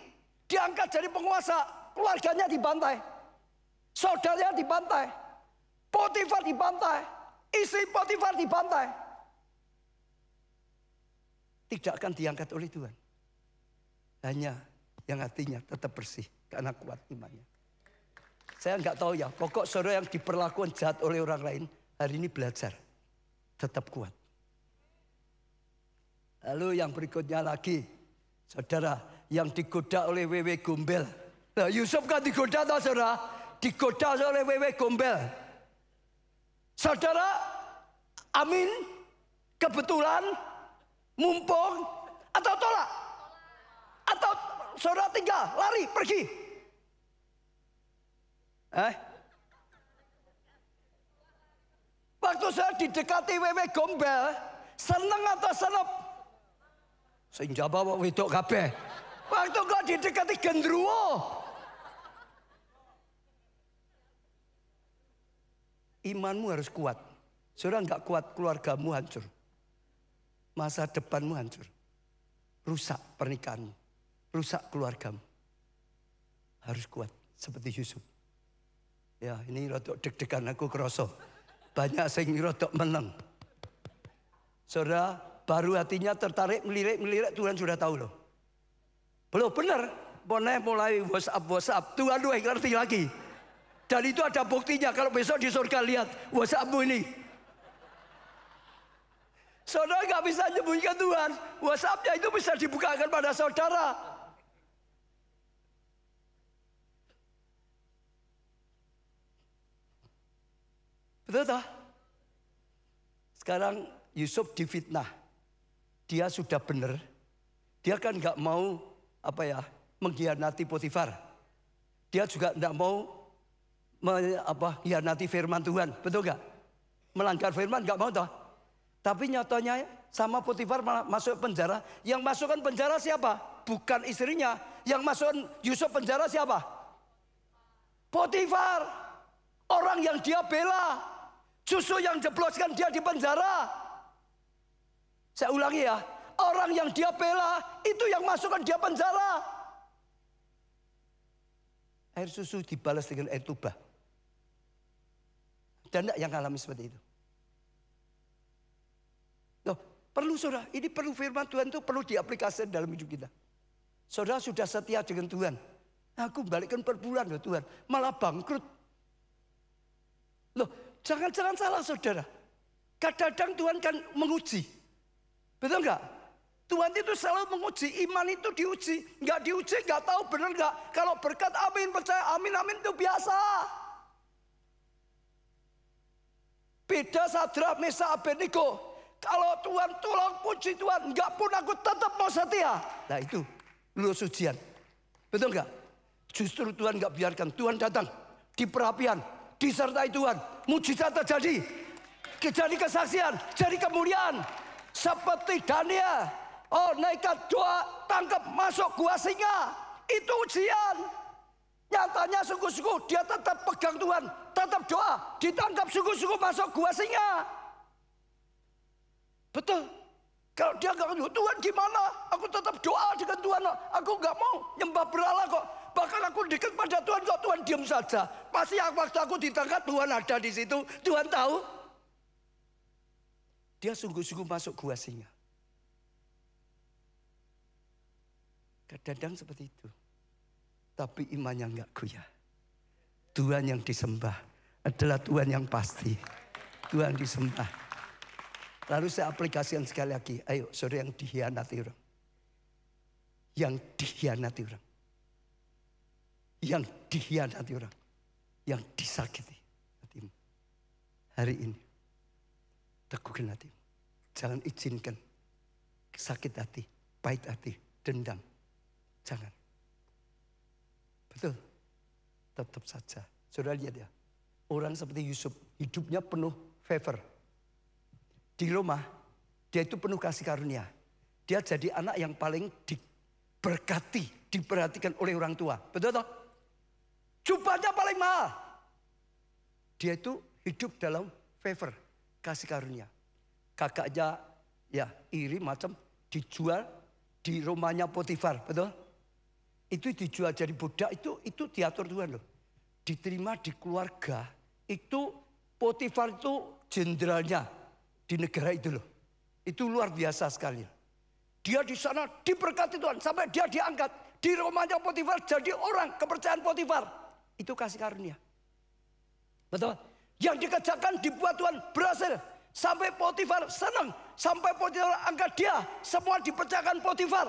diangkat jadi penguasa, keluarganya dibantai, saudaranya dibantai, Potifar dibantai, istri Potifar dibantai. Tidak akan diangkat oleh Tuhan. Hanya yang hatinya tetap bersih karena kuat imannya. Saya nggak tahu ya, pokok saudara yang diperlakukan jahat oleh orang lain, hari ini belajar. Tetap kuat. Lalu yang berikutnya lagi, saudara yang digoda oleh wewe gombel. Nah, Yusuf kan digoda atau saudara? Digoda oleh wewe gombel. Saudara, amin, kebetulan, mumpung, atau tolak? Atau saudara tinggal, lari, pergi? Waktu saya didekati wewe gombel, seneng atau senep? Sing jawab wedok kabeh. Waktu kok didekati gendruwo. Imanmu harus kuat. Saudara enggak kuat, keluargamu hancur. Masa depanmu hancur. Rusak pernikahanmu. Rusak keluargamu. Harus kuat seperti Yusuf. Ya, ini rodok deg-degan aku kerasa. Banyak sing rodok meneng. Saudara, baru hatinya tertarik melirik Tuhan sudah tahu loh. Belum benar. Boleh mulai WhatsApp. Tuhan lu ngerti lagi. Dan itu ada buktinya kalau besok di surga lihat WhatsAppmu ini. Saudara nggak bisa menyembunyikan Tuhan. WhatsAppnya itu bisa dibukakan pada saudara. Betul tak? Sekarang Yusuf difitnah. Dia sudah benar. Dia kan nggak mau mengkhianati Potifar. dia juga tidak mau hianati firman Tuhan, betul nggak? Melanggar firman nggak mau toh. Tapi nyatanya sama Potifar malah masuk penjara. Yang masukkan penjara siapa? Bukan istrinya. Yang masukkan Yusuf penjara siapa? Potifar. Orang yang dia bela. Justru yang jebloskan dia di penjara. Saya ulangi ya. Orang yang dia bela itu yang masukkan dia penjara. Air susu dibalas dengan air tuba. Dan enggak yang alami seperti itu. Loh, perlu saudara, ini perlu firman Tuhan itu perlu diaplikasikan dalam hidup kita. Saudara sudah setia dengan Tuhan. Aku balikkan per bulan loh Tuhan, malah bangkrut. Loh, jangan salah saudara. Kadang-kadang Tuhan kan menguji. Betul enggak? Tuhan itu selalu menguji, iman itu diuji. Enggak diuji, enggak tahu benar enggak. Kalau berkat amin, percaya amin, amin itu biasa. Beda Sadrak, Mesak, Abednego. Kalau Tuhan tolong puji Tuhan, enggak pun aku tetap mau setia. Nah itu lulus ujian. Betul enggak? Justru Tuhan enggak biarkan. Tuhan datang di perapian, disertai Tuhan. Mujizat terjadi. Jadi kesaksian, jadi kemuliaan. Seperti Daniel. Oh nekat doa, tangkap masuk gua singa. Itu ujian. Nyatanya sungguh-sungguh dia tetap pegang Tuhan, tetap doa, ditangkap sungguh-sungguh masuk gua singa. Betul. Kalau dia nggak Tuhan gimana? Aku tetap doa dengan Tuhan. Aku nggak mau nyembah berhala kok. Bahkan aku dekat pada Tuhan kok. Tuhan diam saja. Pasti waktu aku ditangkap Tuhan ada di situ. Tuhan tahu. Dia sungguh-sungguh masuk gua singa. Kadang-kadang seperti itu. Tapi imannya enggak goyah. Tuhan yang disembah adalah Tuhan yang pasti. Tuhan disembah. Lalu saya aplikasikan sekali lagi. Ayo saudara yang dihianati orang. Yang dihianati orang. Yang dihianati orang. Yang disakiti hatimu. Hari ini. Teguhkan hatimu. Jangan izinkan sakit hati, pahit hati, dendam. Jangan. Betul. Tetap saja. Saudara lihat ya. Orang seperti Yusuf. Hidupnya penuh favor. Di Roma. Dia itu penuh kasih karunia. Dia jadi anak yang paling diberkati. Diperhatikan oleh orang tua. Betul toh? Jubahnya paling mahal. Dia itu hidup dalam favor. Kasih karunia. Kakaknya ya iri macam dijual di rumahnya Potifar. Betul? Itu dijual jadi budak itu diatur Tuhan loh. Diterima di keluarga itu Potifar itu jenderalnya di negara itu loh. Itu luar biasa sekali. Dia di sana diberkati Tuhan sampai dia diangkat di rumahnya Potifar jadi orang kepercayaan Potifar. Itu kasih karunia. Betul? Yang dikerjakan dibuat Tuhan berhasil sampai Potifar senang, sampai Potifar angkat dia, semua dipercayakan Potifar.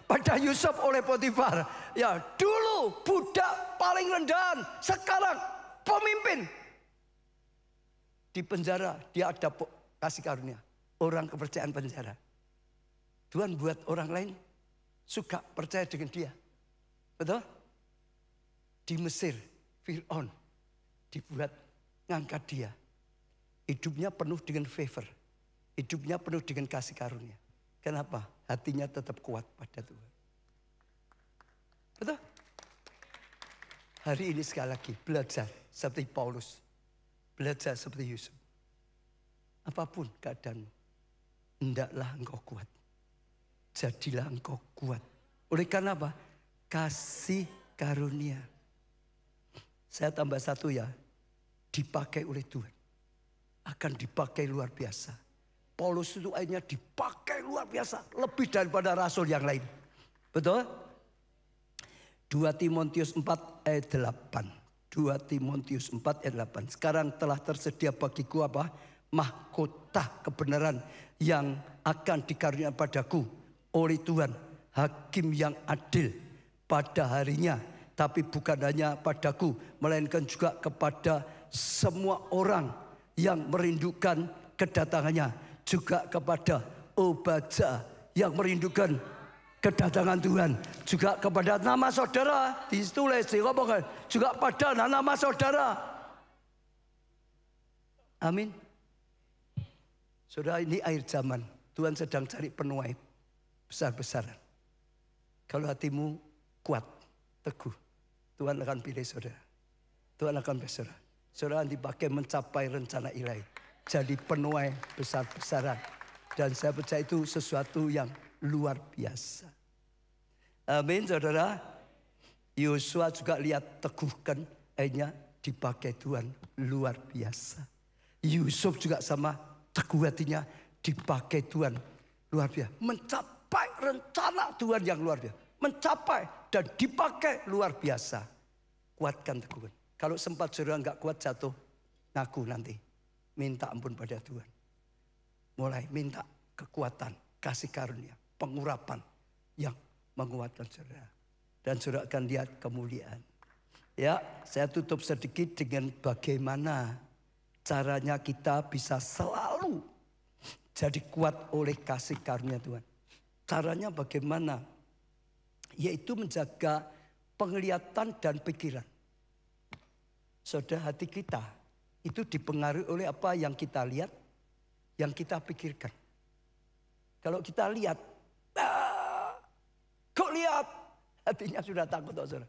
Pada Yusuf oleh Potifar. Ya dulu budak paling rendahan. Sekarang pemimpin. Di penjara dia ada kasih karunia. Orang kepercayaan penjara. Tuhan buat orang lain suka percaya dengan dia. Betul? Di Mesir Fir'aun dibuat ngangkat dia. Hidupnya penuh dengan favor. Hidupnya penuh dengan kasih karunia. Kenapa? Hatinya tetap kuat pada Tuhan. Betul? Hari ini sekali lagi belajar seperti Paulus. Belajar seperti Yusuf. Apapun keadaanmu, hendaklah engkau kuat. Jadilah engkau kuat. Oleh karena apa? Kasih karunia. Saya tambah satu ya. Dipakai oleh Tuhan. Akan dipakai luar biasa. Paulus itu akhirnya dipakai luar biasa. Lebih daripada rasul yang lain. Betul? 2 Timotius 4 ayat 8. 2 Timotius 4 ayat 8. Sekarang telah tersedia bagiku apa? Mahkota kebenaran yang akan dikaruniakan padaku oleh Tuhan. Hakim yang adil pada harinya. Tapi bukan hanya padaku. Melainkan juga kepada semua orang yang merindukan kedatangannya. Juga kepada Obaja yang merindukan kedatangan Tuhan. Juga kepada nama saudara ditulis, juga pada nama saudara. Amin. Saudara, ini akhir zaman. Tuhan sedang cari penuai besar-besaran. Kalau hatimu kuat, teguh, Tuhan akan pilih saudara. Tuhan akan pilih saudara. Saudara dipakai mencapai rencana ilahi. Jadi penuai besar-besaran. Dan saya percaya itu sesuatu yang luar biasa. Amin, saudara. Yosua juga lihat teguhkan, akhirnya dipakai Tuhan luar biasa. Yusuf juga sama, teguh hatinya dipakai Tuhan luar biasa. Mencapai rencana Tuhan yang luar biasa. Mencapai dan dipakai luar biasa. Kuatkan teguhkan. Kalau sempat saudara nggak kuat jatuh, ngaku nanti. Minta ampun pada Tuhan. Mulai minta kekuatan, kasih karunia, pengurapan yang menguatkan saudara. Dan saudara akan lihat kemuliaan. Ya, saya tutup sedikit dengan bagaimana caranya kita bisa selalu jadi kuat oleh kasih karunia Tuhan. Caranya bagaimana? Yaitu menjaga penglihatan dan pikiran. Saudara, hati kita itu dipengaruhi oleh apa yang kita lihat, yang kita pikirkan. Kalau kita lihat, kok lihat? Hatinya sudah takut, saudara.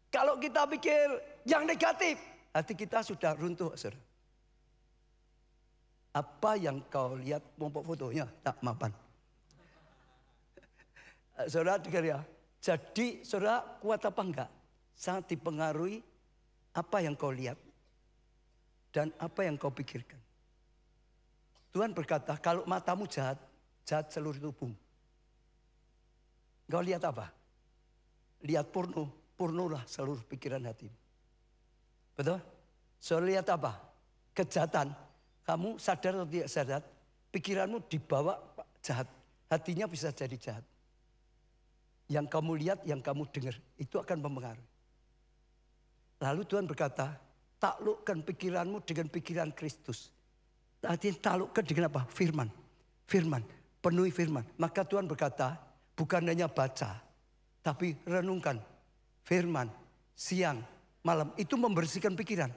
Kalau kita pikir yang negatif, hati kita sudah runtuh, saudara. Apa yang kau lihat, mau fotonya? Tak mapan. Saudara dengar ya. Jadi saudara kuat apa enggak? Sangat dipengaruhi apa yang kau lihat dan apa yang kau pikirkan. Tuhan berkata, kalau matamu jahat, jahat seluruh tubuhmu. Kau lihat apa? Lihat porno, pornolah seluruh pikiran hatimu. Betul? So lihat apa? Kejahatan. Kamu sadar atau tidak sadar, pikiranmu dibawa jahat. Hatinya bisa jadi jahat. Yang kamu lihat, yang kamu dengar, itu akan mempengaruhi. Lalu Tuhan berkata, taklukkan pikiranmu dengan pikiran Kristus. Artinya taklukkan dengan apa? Firman. Firman, penuhi firman. Maka Tuhan berkata, bukan hanya baca, tapi renungkan firman siang, malam. Itu membersihkan pikiran.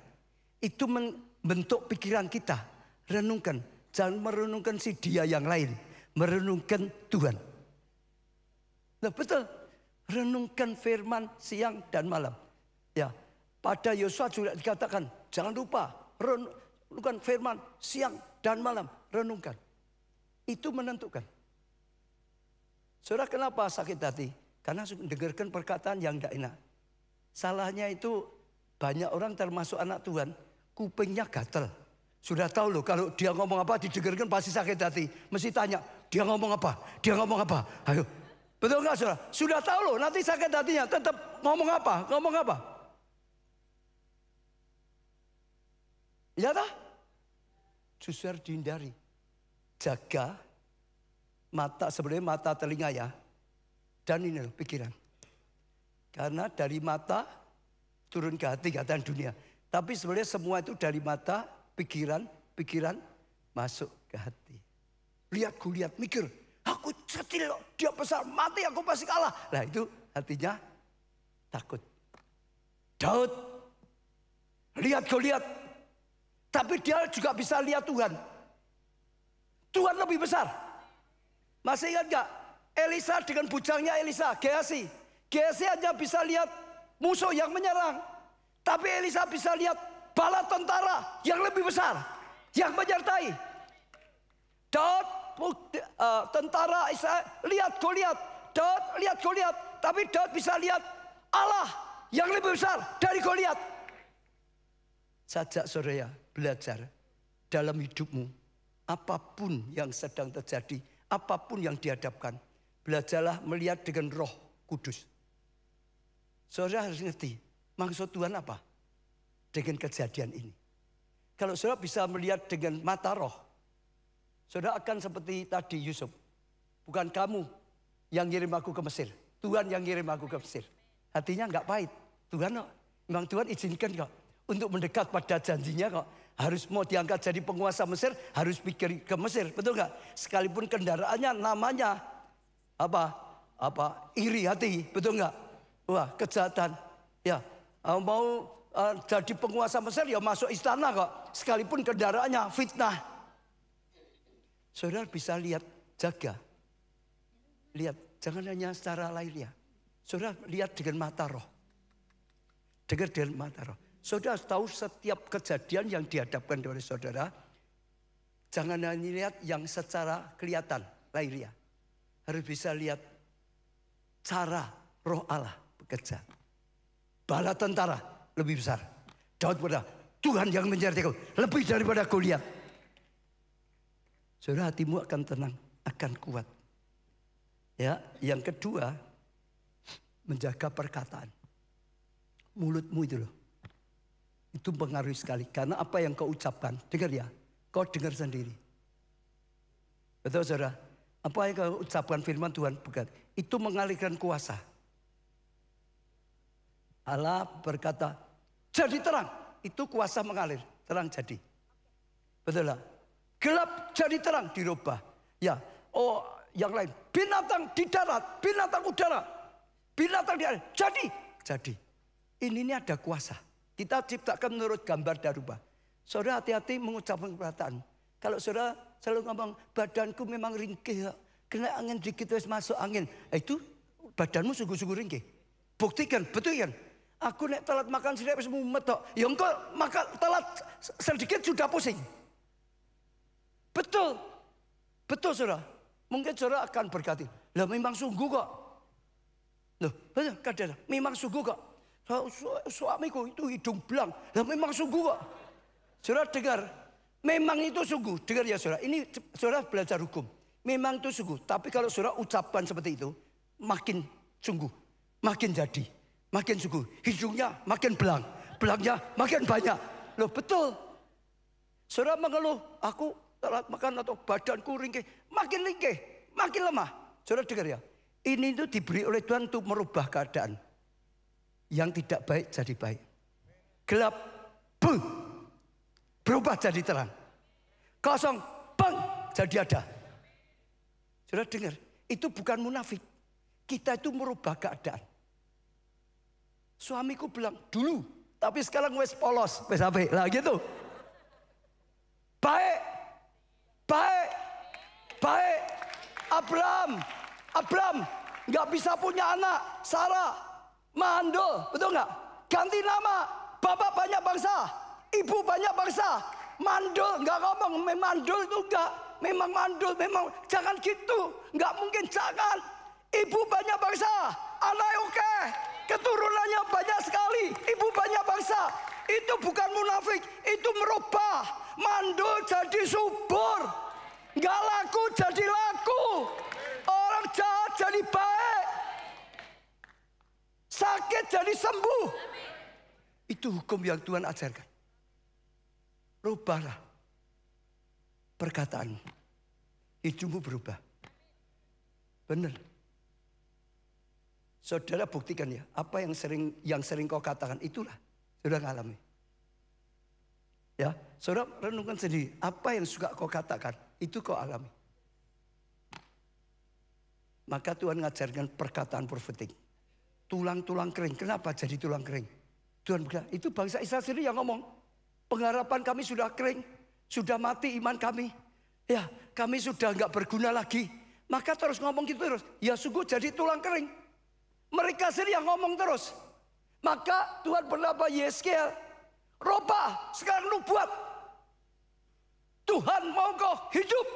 Itu membentuk pikiran kita. Renungkan, jangan merenungkan si dia yang lain. Merenungkan Tuhan. Nah betul, renungkan firman siang dan malam. Ya, pada Yosua juga dikatakan, jangan lupa renungkan firman siang dan malam. Renungkan. Itu menentukan. Saudara, kenapa sakit hati? Karena mendengarkan perkataan yang tidak enak. Salahnya itu banyak orang termasuk anak Tuhan, kupingnya gatel. Sudah tahu loh, kalau dia ngomong apa didengarkan pasti sakit hati. Mesti tanya, dia ngomong apa? Dia ngomong apa? Ayo. Betul nggak saudara? Sudah tahu loh, nanti sakit hatinya. Tetap ngomong apa? Ngomong apa? Ya tak? Justru dihindari. Jaga mata, sebenarnya mata telinga ya. Dan ini loh pikiran. Karena dari mata turun ke hati kata dunia. Tapi sebenarnya semua itu dari mata, pikiran masuk ke hati. Lihat, ku lihat, mikir. Aku kecil loh, dia besar, mati aku pasti kalah. Nah itu hatinya takut. Daud, lihat, ku lihat. Tapi dia juga bisa lihat Tuhan. Tuhan lebih besar. Masih ingat gak? Elisa dengan bujangnya Elisa, Gehazi. Gehazi hanya bisa lihat musuh yang menyerang. Tapi Elisa bisa lihat bala tentara yang lebih besar. Yang menyertai. Daud, tentara Israel, lihat Goliat. Daud, lihat Goliat. Tapi Daud bisa lihat Allah yang lebih besar dari Goliat. Sajak saudara belajar dalam hidupmu. Apapun yang sedang terjadi, apapun yang dihadapkan. Belajarlah melihat dengan Roh Kudus. Saudara harus ngerti, maksud Tuhan apa? Dengan kejadian ini. Kalau saudara bisa melihat dengan mata roh, saudara akan seperti tadi Yusuf. Bukan kamu yang ngirim aku ke Mesir. Tuhan yang ngirim aku ke Mesir. Hatinya enggak pahit. Tuhan kok, memang Tuhan izinkan kok. Untuk mendekat pada janjinya kok. Harus mau diangkat jadi penguasa Mesir, harus pikir ke Mesir. Betul enggak? Sekalipun kendaraannya namanya apa? iri hati, betul nggak? Wah, kejahatan. Ya, mau jadi penguasa Mesir ya masuk istana kok. Sekalipun kendaraannya fitnah. Saudara bisa lihat, jaga. Lihat, jangan hanya secara lahiriah. Saudara lihat dengan mata roh. Dengar dengan mata roh. Saudara tahu setiap kejadian yang dihadapkan oleh saudara. Jangan hanya lihat yang secara kelihatan, lahiriah. Harus bisa lihat cara roh Allah bekerja. Bala tentara lebih besar. Daud berkata, Tuhan yang menyertai kau lebih daripada Goliat. Saudara, hatimu akan tenang, akan kuat. Ya, yang kedua, menjaga perkataan. Mulutmu itu loh. Itu pengaruh sekali. Karena apa yang kau ucapkan, dengar ya, kau dengar sendiri. Betul saudara? Apa yang kau ucapkan firman Tuhan berkata, itu mengalihkan kuasa. Allah berkata, jadi terang. Itu kuasa mengalir, terang jadi. Betul lah. Gelap jadi terang, dirubah. Ya, oh yang lain. Binatang di darat, binatang udara, binatang di air. Jadi. Ini ada kuasa. Kita ciptakan menurut gambar dan rupa. Saudara hati-hati mengucapkan perkataan. Kalau saudara selalu ngomong, badanku memang ringkih ya. Kena angin dikit terus masuk angin. Itu badanmu sungguh-sungguh ringkih. Buktikan, betul kan? Aku nek telat makan sedikit wis mumet tok. Ya engko makan telat sedikit sudah pusing. Betul. Betul saudara. Mungkin saudara akan berkati. Lah memang sungguh kok. Loh, betul kadang memang sungguh kok. Suamiku itu hidung belang. Lah memang sungguh kok. Saudara dengar. Memang itu sungguh. Dengar ya saudara. Ini saudara belajar hukum. Memang itu sungguh. Tapi kalau saudara ucapkan seperti itu. Makin sungguh. Makin jadi. Makin sungguh. Hidungnya makin belang. Belangnya makin banyak. Loh betul. Saudara mengeluh. Aku telat makan atau badanku ringkih. Makin ringkih. Makin lemah. Saudara dengar ya. Ini itu diberi oleh Tuhan untuk merubah keadaan. Yang tidak baik jadi baik. Gelap. Berubah jadi terang. Kosong. Jadi ada. Saudara dengar. Itu bukan munafik. Kita itu merubah keadaan. Suamiku bilang dulu. Tapi sekarang wes polos. Wes apa? Lah gitu. Baik. Abraham nggak bisa punya anak. Sarah mandul, betul nggak? Ganti nama. Bapak banyak bangsa, ibu banyak bangsa. Mandul nggak ngomong. Mandul itu nggak. Memang mandul, memang jangan gitu. Nggak mungkin jangan. Ibu banyak bangsa, anak oke, keturunannya banyak sekali. Ibu banyak bangsa. Itu bukan munafik, itu merubah. Mandul jadi subur. Nggak laku jadi laku. Orang jahat jadi baik. Sakit jadi sembuh. Itu hukum yang Tuhan ajarkan. Rubahlah perkataan. Hidupmu berubah. Benar. Saudara buktikan ya. Apa yang sering kau katakan itulah. Saudara ngalami. Ya, saudara renungkan sendiri. Apa yang suka kau katakan. Itu kau alami. Maka Tuhan ngajarkan perkataan profetik. Tulang-tulang kering. Kenapa jadi tulang kering? Tuhan bilang, itu bangsa Israel sendiri yang ngomong. Pengharapan kami sudah kering. Sudah mati iman kami. Ya, kami sudah nggak berguna lagi. Maka terus ngomong gitu terus. Ya sungguh jadi tulang kering. Mereka sendiri yang ngomong terus. Maka Tuhan bernama Yeskel. Robah, sekarang lu buat. Tuhan mau kau hidup.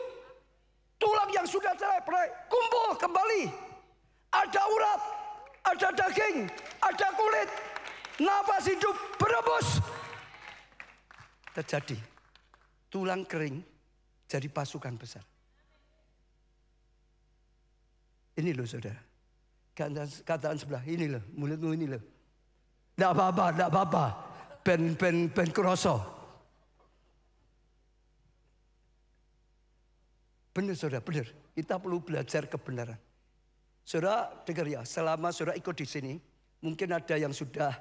Tulang yang sudah cerai, kumpul kembali. Ada urat, ada daging, ada kulit. Nafas hidup berebus. Terjadi. Tulang kering jadi pasukan besar. Ini loh saudara. Kataan sebelah, ini loh, mulutmu ini loh. Tidak apa-apa. Ben kroso. Benar saudara, benar. Kita perlu belajar kebenaran. Saudara dengar ya, selama saudara ikut di sini, mungkin ada yang sudah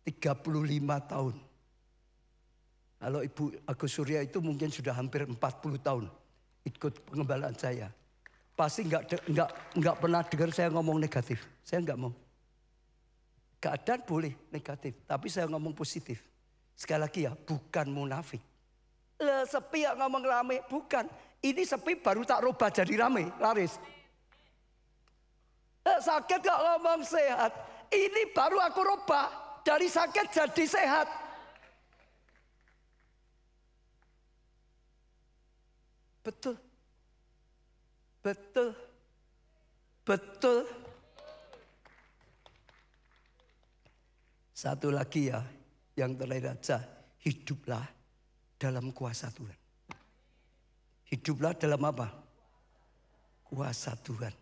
35 tahun. Kalau Ibu Agus Surya itu mungkin sudah hampir 40 tahun ikut pengembalaan saya. Pasti nggak pernah dengar saya ngomong negatif. Saya nggak mau. Keadaan boleh negatif, tapi saya ngomong positif. Sekali lagi ya, bukan munafik. Sepi yang ngomong rame, bukan. Ini sepi baru tak rubah jadi rame, laris. Sakit gak ngomong sehat. Ini baru aku rubah dari sakit jadi sehat. Betul. Betul. Betul. Satu lagi ya, yang terakhir aja. Hiduplah dalam kuasa Tuhan. Hiduplah dalam apa? Kuasa Tuhan.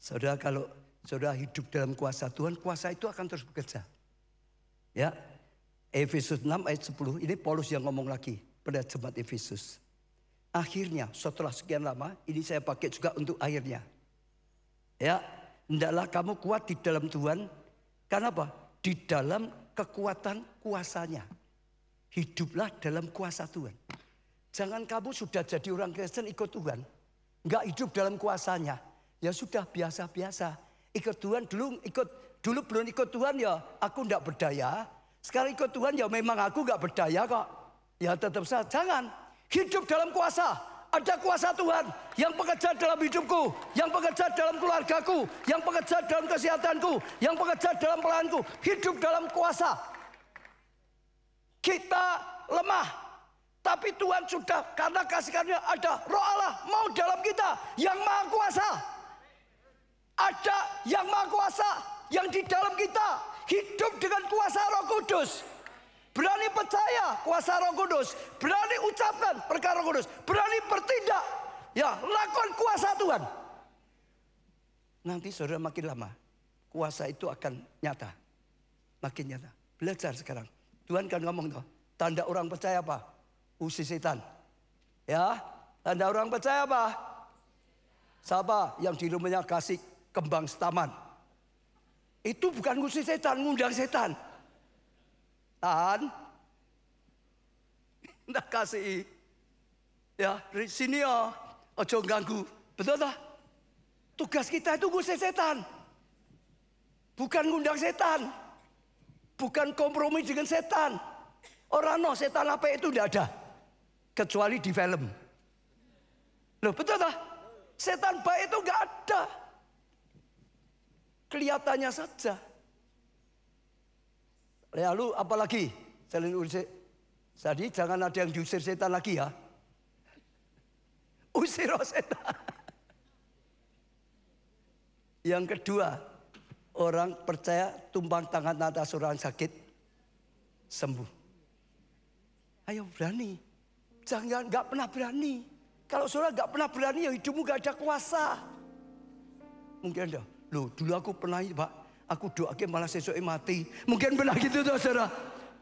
Saudara, kalau saudara hidup dalam kuasa Tuhan, kuasa itu akan terus bekerja. Ya, Efesus 6 ayat 10, ini Paulus yang ngomong lagi pada jemaat Efesus. Akhirnya setelah sekian lama, ini saya pakai juga untuk akhirnya. Ya, hendaklah kamu kuat di dalam Tuhan. Karena apa? Di dalam kekuatan kuasanya. Hiduplah dalam kuasa Tuhan. Jangan kamu sudah jadi orang Kristen ikut Tuhan. Enggak hidup dalam kuasanya. Ya sudah biasa-biasa. Ikut Tuhan dulu belum ikut Tuhan ya aku enggak berdaya. Sekarang ikut Tuhan ya memang aku enggak berdaya kok. Ya tetap saja. Jangan. Hidup dalam kuasa. Ada kuasa Tuhan yang bekerja dalam hidupku, yang bekerja dalam keluargaku, yang bekerja dalam kesehatanku, yang bekerja dalam pelayananku. Hidup dalam kuasa. Kita lemah, tapi Tuhan sudah karena kasih karunia ada Roh Allah mau dalam kita yang maha kuasa. Ada yang maha kuasa yang di dalam kita hidup dengan kuasa Roh Kudus. Berani percaya kuasa Roh Kudus, berani ucapkan perkara Roh Kudus, berani bertindak, ya lakukan kuasa Tuhan. Nanti saudara makin lama, kuasa itu akan nyata, makin nyata. Belajar sekarang. Tuhan kan ngomong tuh, tanda orang percaya apa? Usir setan. Ya, tanda orang percaya apa? Siapa yang di rumahnya kasih kembang setaman? Itu bukan ngusir setan, ngundang setan. Tahan, ndak kasih, ya dari sini ya, ojo ganggu, betul tak? Tugas kita itu ngusir setan, bukan ngundang setan, bukan kompromi dengan setan. Orang no setan apa itu tidak ada, kecuali di film. Loh betul tak? Setan baik itu nggak ada, kelihatannya saja. Lalu apalagi selain usir, jadi jangan ada yang diusir setan lagi ya. Usir setan. Yang kedua, orang percaya tumpang tangan atas orang sakit sembuh. Ayo berani, jangan nggak pernah berani. Kalau saudara nggak pernah berani, ya hidupmu nggak ada kuasa. Mungkin ada, loh dulu aku pernah Pak. Aku doakan malah sesuai mati. Mungkin benar gitu tuh saudara.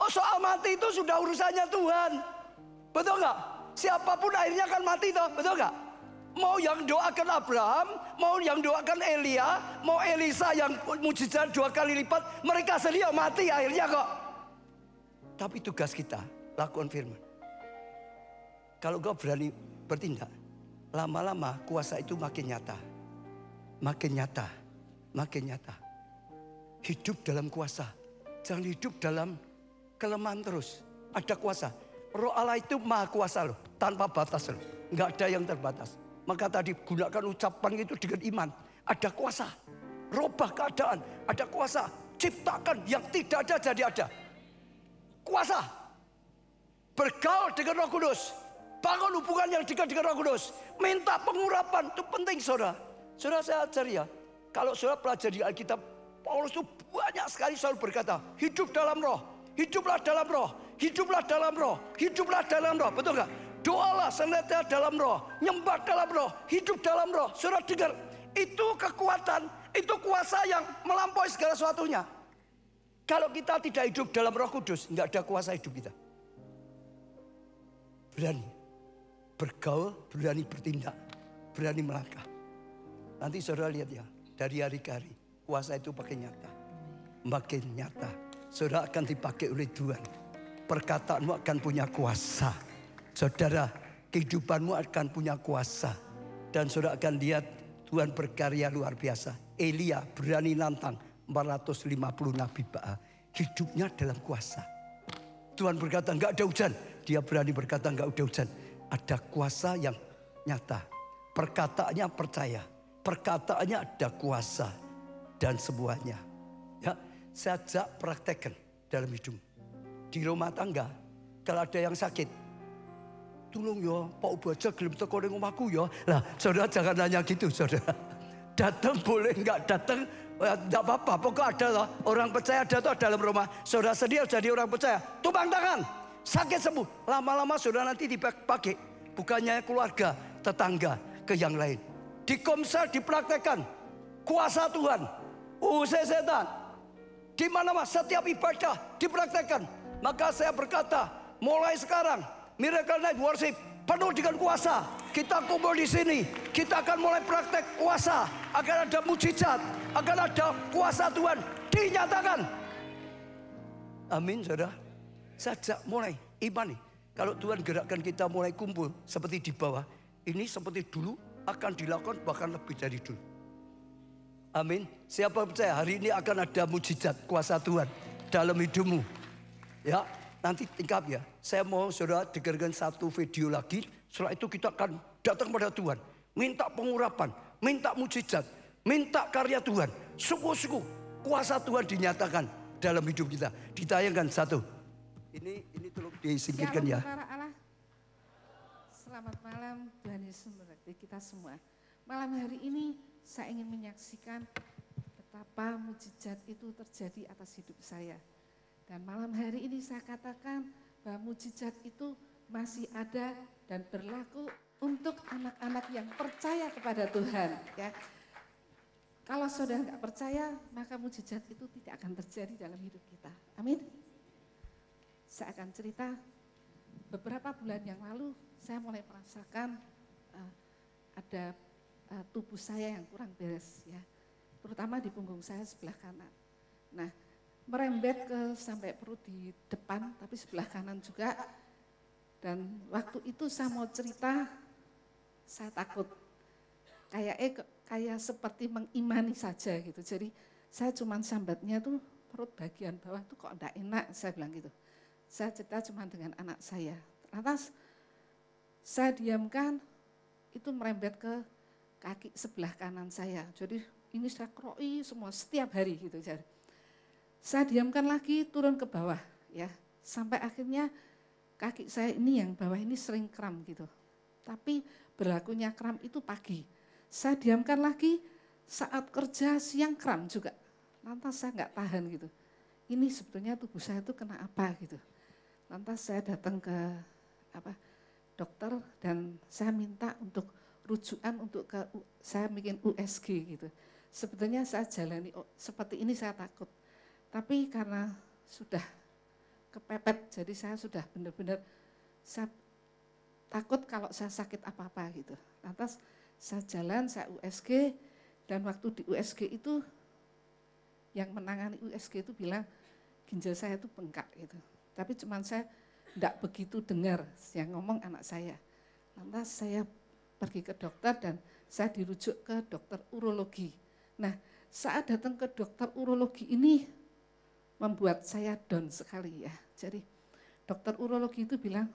Oh soal mati itu sudah urusannya Tuhan. Betul nggak? Siapapun akhirnya akan mati toh. Betul nggak? Mau yang doakan Abraham, mau yang doakan Elia, mau Elisa yang mujizat 2 kali lipat. Mereka sedia mati akhirnya kok. Tapi tugas kita lakukan firman. Kalau kau berani bertindak, lama-lama kuasa itu makin nyata. Makin nyata. Makin nyata. Hidup dalam kuasa. Jangan hidup dalam kelemahan terus. Ada kuasa. Roh Allah itu maha kuasa loh. Tanpa batas loh. Nggak ada yang terbatas. Maka tadi gunakan ucapan itu dengan iman. Ada kuasa. Robah keadaan. Ada kuasa. Ciptakan yang tidak ada jadi ada. Kuasa. Bergaul dengan Roh Kudus. Bangun hubungan yang dekat dengan Roh Kudus. Minta pengurapan. Itu penting saudara. Saudara saya ajari ya. Kalau saudara pelajari Alkitab. Paulus itu banyak sekali selalu berkata, hidup dalam roh, hiduplah dalam roh, hiduplah dalam roh, hiduplah dalam roh. Betul nggak? Doalah senantiasa dalam roh, nyembah dalam roh, hidup dalam roh. Saudara dengar, itu kekuatan, itu kuasa yang melampaui segala sesuatunya. Kalau kita tidak hidup dalam Roh Kudus, nggak ada kuasa hidup kita. Berani bergaul, berani bertindak, berani melangkah. Nanti saudara lihat ya, dari hari ke hari. Kuasa itu makin nyata. Makin nyata. Saudara akan dipakai oleh Tuhan. Perkataanmu akan punya kuasa. Saudara, kehidupanmu akan punya kuasa. Dan saudara akan lihat Tuhan berkarya luar biasa. Elia berani nantang 450 nabi Baal. Hidupnya dalam kuasa. Tuhan berkata enggak ada hujan. Dia berani berkata enggak ada hujan. Ada kuasa yang nyata. Perkataannya percaya. Perkataannya ada kuasa. Dan semuanya. Ya, saya ajak praktekkan dalam hidup. Di rumah tangga. Kalau ada yang sakit. Tolong ya, Pak Ubaja gelem teko ning omahku ya. Lah, saudara jangan nanya gitu, saudara. Datang boleh enggak datang, enggak apa-apa. Pokoknya ada loh, orang percaya datang dalam rumah. Saudara sedia jadi orang percaya. Tumpang tangan, sakit sembuh. Lama-lama saudara nanti dipakai. Bukannya keluarga, tetangga, ke yang lain. Di Komsel dipraktekkan. Kuasa Tuhan. Usai setan. Di mana-mana setiap ibadah dipraktekkan. Maka saya berkata, mulai sekarang Miracle Night Worship penuh dengan kuasa. Kita kumpul di sini, kita akan mulai praktek kuasa. Akan ada mujizat, akan ada kuasa Tuhan dinyatakan. Amin, saudara. Sajak mulai iman nih. Kalau Tuhan gerakkan kita mulai kumpul seperti di bawah, ini seperti dulu akan dilakukan bahkan lebih dari dulu. Amin. Siapa percaya hari ini akan ada mujizat kuasa Tuhan dalam hidupmu? Ya, nanti tingkap ya. Saya mau saudara dengarkan satu video lagi. Setelah itu kita akan datang pada Tuhan. Minta pengurapan, minta mujizat, minta karya Tuhan. Sungguh-sungguh kuasa Tuhan dinyatakan dalam hidup kita. Ditayangkan satu. Ini tolong disingkirkan ya. Selamat malam, Tuhan Yesus memberkati kita semua. Malam hari ini saya ingin menyaksikan betapa mujizat itu terjadi atas hidup saya. Dan malam hari ini saya katakan bahwa mujizat itu masih ada dan berlaku untuk anak-anak yang percaya kepada Tuhan. Ya. Kalau saudara nggak percaya, maka mujizat itu tidak akan terjadi dalam hidup kita. Amin. Saya akan cerita beberapa bulan yang lalu saya mulai merasakan ada tubuh saya yang kurang beres, ya, terutama di punggung saya sebelah kanan. Nah, merembet ke sampai perut di depan, tapi sebelah kanan juga. Dan waktu itu saya mau cerita, saya takut. Kayak seperti mengimani saja gitu. Jadi saya cuma sambatnya tuh perut bagian bawah tuh kok enggak enak, saya bilang gitu. Saya cerita cuma dengan anak saya. Lantas saya diamkan, itu merembet ke kaki sebelah kanan saya. Jadi ini saya keroi semua setiap hari gitu. Jadi saya diamkan lagi, turun ke bawah, ya, sampai akhirnya kaki saya ini yang bawah ini sering kram gitu. Tapi berlakunya kram itu pagi. Saya diamkan lagi, saat kerja siang kram juga. Lantas saya nggak tahan gitu. Ini sebetulnya tubuh saya itu kena apa gitu. Lantas saya datang ke dokter dan saya minta untuk rujukan untuk saya bikin USG gitu. Sebetulnya saya jalani seperti ini saya takut. Tapi karena sudah kepepet, jadi saya sudah benar-benar saya takut kalau saya sakit apa-apa gitu. Lantas saya jalan, saya USG, dan waktu di USG itu yang menangani USG itu bilang ginjal saya itu bengkak gitu. Tapi cuman saya tidak begitu dengar yang ngomong anak saya. Lantas saya pergi ke dokter dan saya dirujuk ke dokter urologi. Nah, saat datang ke dokter urologi ini membuat saya down sekali ya. Jadi dokter urologi itu bilang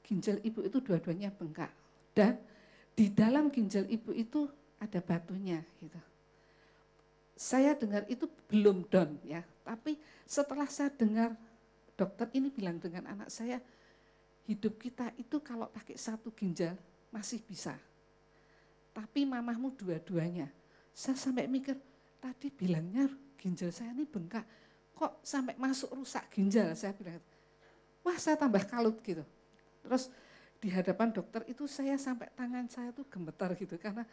ginjal ibu itu dua-duanya bengkak dan di dalam ginjal ibu itu ada batunya gitu. Saya dengar itu belum down ya, tapi setelah saya dengar dokter ini bilang dengan anak saya, hidup kita itu kalau pakai satu ginjal masih bisa. Tapi mamahmu dua-duanya. Saya sampai mikir, tadi bilangnya ginjal saya ini bengkak, kok sampai masuk rusak ginjal, saya bilang. Wah, saya tambah kalut gitu. Terus di hadapan dokter itu saya sampai tangan saya tuh gemetar gitu, karena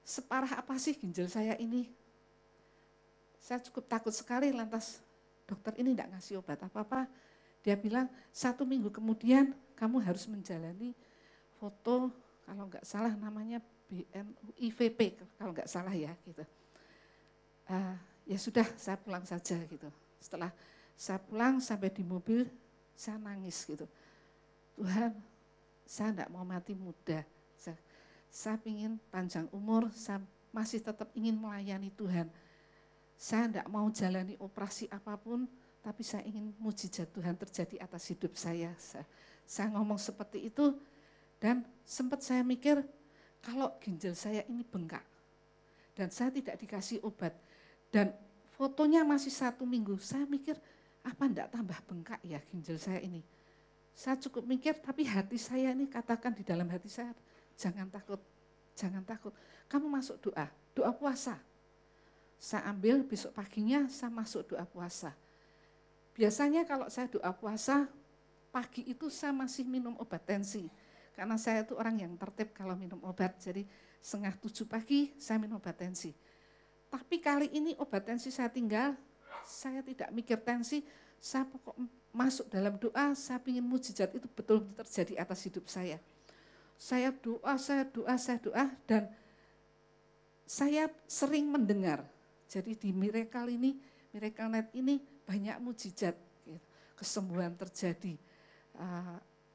separah apa sih ginjal saya ini. Saya cukup takut sekali, lantas dokter ini tidak ngasih obat apa-apa. Dia bilang 1 minggu kemudian kamu harus menjalani foto, kalau nggak salah namanya IVP, kalau nggak salah ya gitu. Ya sudah, saya pulang saja gitu. Setelah saya pulang sampai di mobil, saya nangis gitu. Tuhan, saya enggak mau mati muda. Saya ingin panjang umur, saya masih tetap ingin melayani Tuhan. Saya tidak mau jalani operasi apapun, tapi saya ingin mujizat Tuhan terjadi atas hidup saya. Saya ngomong seperti itu, dan sempat saya mikir, kalau ginjal saya ini bengkak, dan saya tidak dikasih obat, dan fotonya masih 1 minggu, saya mikir, apa enggak tambah bengkak ya ginjal saya ini. Saya cukup mikir, tapi hati saya ini katakan di dalam hati saya, jangan takut, jangan takut. Kamu masuk doa puasa. Saya ambil besok paginya, saya masuk doa puasa. Biasanya kalau saya doa puasa, pagi itu saya masih minum obat tensi. Karena saya itu orang yang tertib kalau minum obat, jadi 6:30 pagi saya minum obat tensi. Tapi kali ini obat tensi saya tinggal, saya tidak mikir tensi, saya pokok masuk dalam doa, saya ingin mujizat itu betul-betul terjadi atas hidup saya. Saya doa, dan saya sering mendengar. Jadi di Miracle Net ini banyak mujizat, kesembuhan terjadi,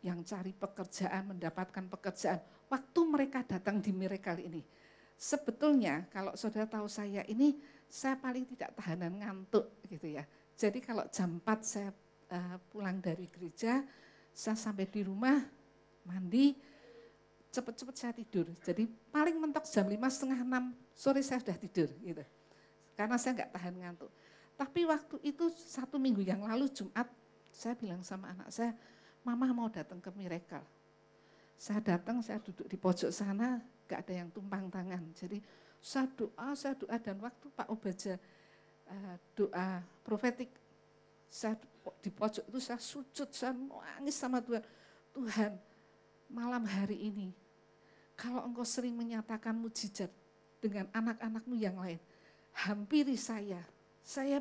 yang cari pekerjaan, mendapatkan pekerjaan. Waktu mereka datang di Miracle ini, sebetulnya kalau saudara tahu saya ini, saya paling tidak tahanan ngantuk gitu ya. Jadi kalau jam 4 saya pulang dari gereja, saya sampai di rumah, mandi, cepat-cepat saya tidur. Jadi paling mentok jam 5, setengah 6 sore saya sudah tidur gitu. Karena saya nggak tahan ngantuk. Tapi waktu itu 1 minggu yang lalu Jumat, saya bilang sama anak saya, Mama mau datang ke Miracle. Saya datang, saya duduk di pojok sana, nggak ada yang tumpang tangan. Jadi saya doa, dan waktu Pak Obaja doa profetik, saya di pojok itu saya sujud, saya nangis sama Tuhan. Tuhan, malam hari ini, kalau Engkau sering menyatakan mujizat dengan anak-anakmu yang lain, hampiri saya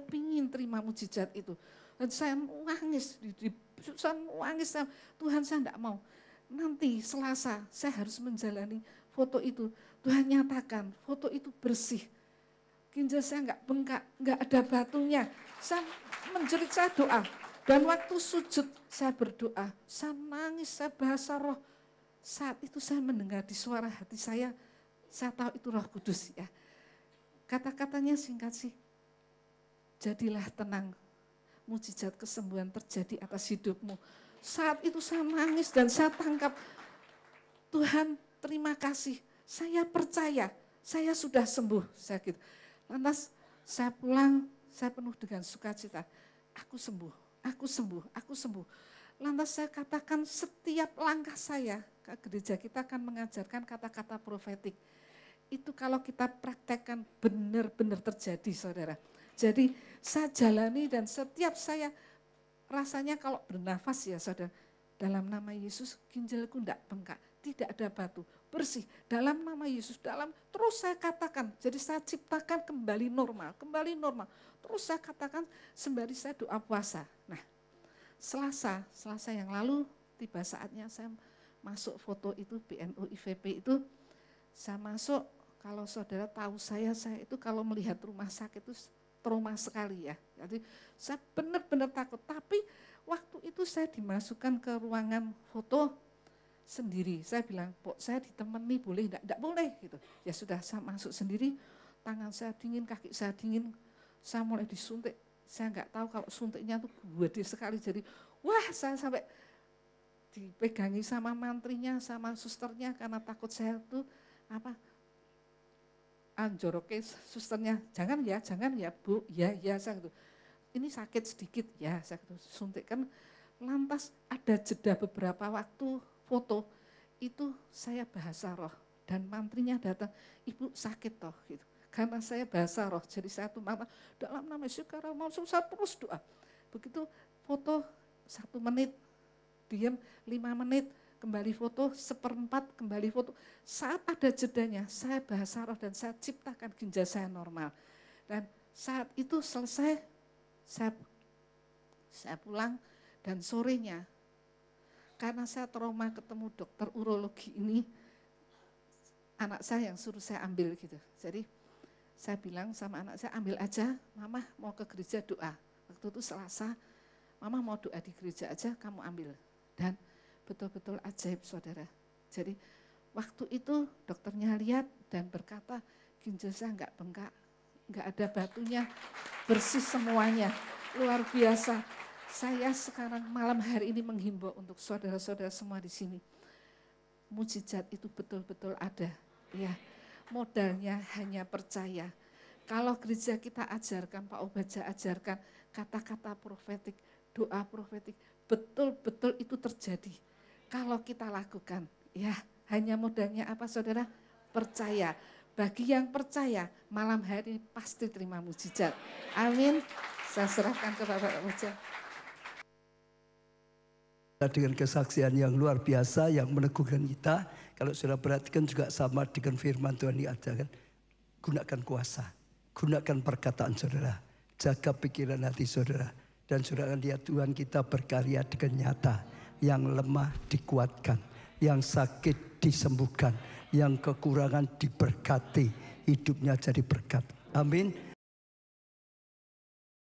pingin terima mujizat itu. Dan saya nangis, Tuhan saya enggak mau. Nanti Selasa saya harus menjalani foto itu. Tuhan nyatakan foto itu bersih. Ginjal saya enggak bengkak, enggak ada batunya. Saya menjerit, saya doa. Dan waktu sujud saya berdoa, saya nangis, saya bahasa roh. Saat itu saya mendengar di suara hati saya tahu itu Roh Kudus ya. Kata-katanya singkat sih, jadilah tenang, mujizat kesembuhan terjadi atas hidupmu. Saat itu saya nangis dan saya tangkap, Tuhan terima kasih, saya percaya, saya sudah sembuh. Saya gitu. Lantas saya pulang, saya penuh dengan sukacita, aku sembuh, aku sembuh, aku sembuh. Lantas saya katakan setiap langkah saya, ke gereja kita akan mengajarkan kata-kata profetik. Itu kalau kita praktekkan benar-benar terjadi saudara. Jadi saya jalani dan setiap saya rasanya kalau bernafas ya saudara, dalam nama Yesus ginjalku tidak bengkak, tidak ada batu, bersih. Dalam nama Yesus, terus saya katakan, jadi saya ciptakan kembali normal. Terus saya katakan sembari saya doa puasa. Nah Selasa yang lalu tiba saatnya saya masuk foto itu BNU IVP itu, saya masuk. Kalau saudara tahu saya itu kalau melihat rumah sakit itu trauma sekali ya. Jadi saya benar-benar takut. Tapi waktu itu saya dimasukkan ke ruangan foto sendiri. Saya bilang, Pok saya ditemani boleh enggak? Enggak boleh gitu. Ya sudah saya masuk sendiri, tangan saya dingin, kaki saya dingin. Saya mulai disuntik. Saya enggak tahu kalau suntiknya tuh gede sekali. Jadi wah saya sampai dipegangi sama mantrinya, sama susternya karena takut saya tuh anjoroke susternya, jangan ya Bu, ya saya gitu. Ini sakit sedikit ya, saya gitu. Suntikkan. Lantas ada jeda beberapa waktu foto, itu saya bahasa roh dan mantrinya datang, Ibu sakit toh gitu. Karena saya bahasa roh, jadi saya tumpang dalam nama Yesus, saya terus doa. Begitu foto 1 menit, diam 5 menit, kembali foto, 1/4 kembali foto. Saat ada jedanya, saya bahasa roh dan saya ciptakan ginjal saya normal. Dan saat itu selesai, saya pulang dan sorenya, karena saya trauma ketemu dokter urologi ini, anak saya yang suruh saya ambil gitu. Jadi saya bilang sama anak saya, ambil aja, Mama mau ke gereja doa. Waktu itu Selasa, Mama mau doa di gereja aja, kamu ambil. Dan betul-betul ajaib saudara. Jadi Waktu itu dokternya lihat dan berkata, ginjal saya enggak bengkak, enggak ada batunya, bersih semuanya. Luar biasa. Saya sekarang malam hari ini menghimbau untuk saudara-saudara semua di sini. Mujizat itu betul-betul ada. Ya, modalnya hanya percaya. Kalau gereja kita ajarkan, Pak Obaja ajarkan kata-kata profetik, doa profetik, betul-betul itu terjadi. Kalau kita lakukan, ya hanya modalnya apa saudara? Percaya. Bagi yang percaya, malam hari ini pasti terima mujizat. Amin. Saya serahkan ke Bapak Obaja. Dengan kesaksian yang luar biasa yang meneguhkan kita. Kalau saudara perhatikan juga sama dengan firman Tuhan diajarkan. Gunakan kuasa, gunakan perkataan saudara, jaga pikiran hati saudara. Dan saudara lihat Tuhan kita berkarya dengan nyata. Yang lemah dikuatkan, yang sakit disembuhkan, yang kekurangan diberkati, hidupnya jadi berkat. Amin.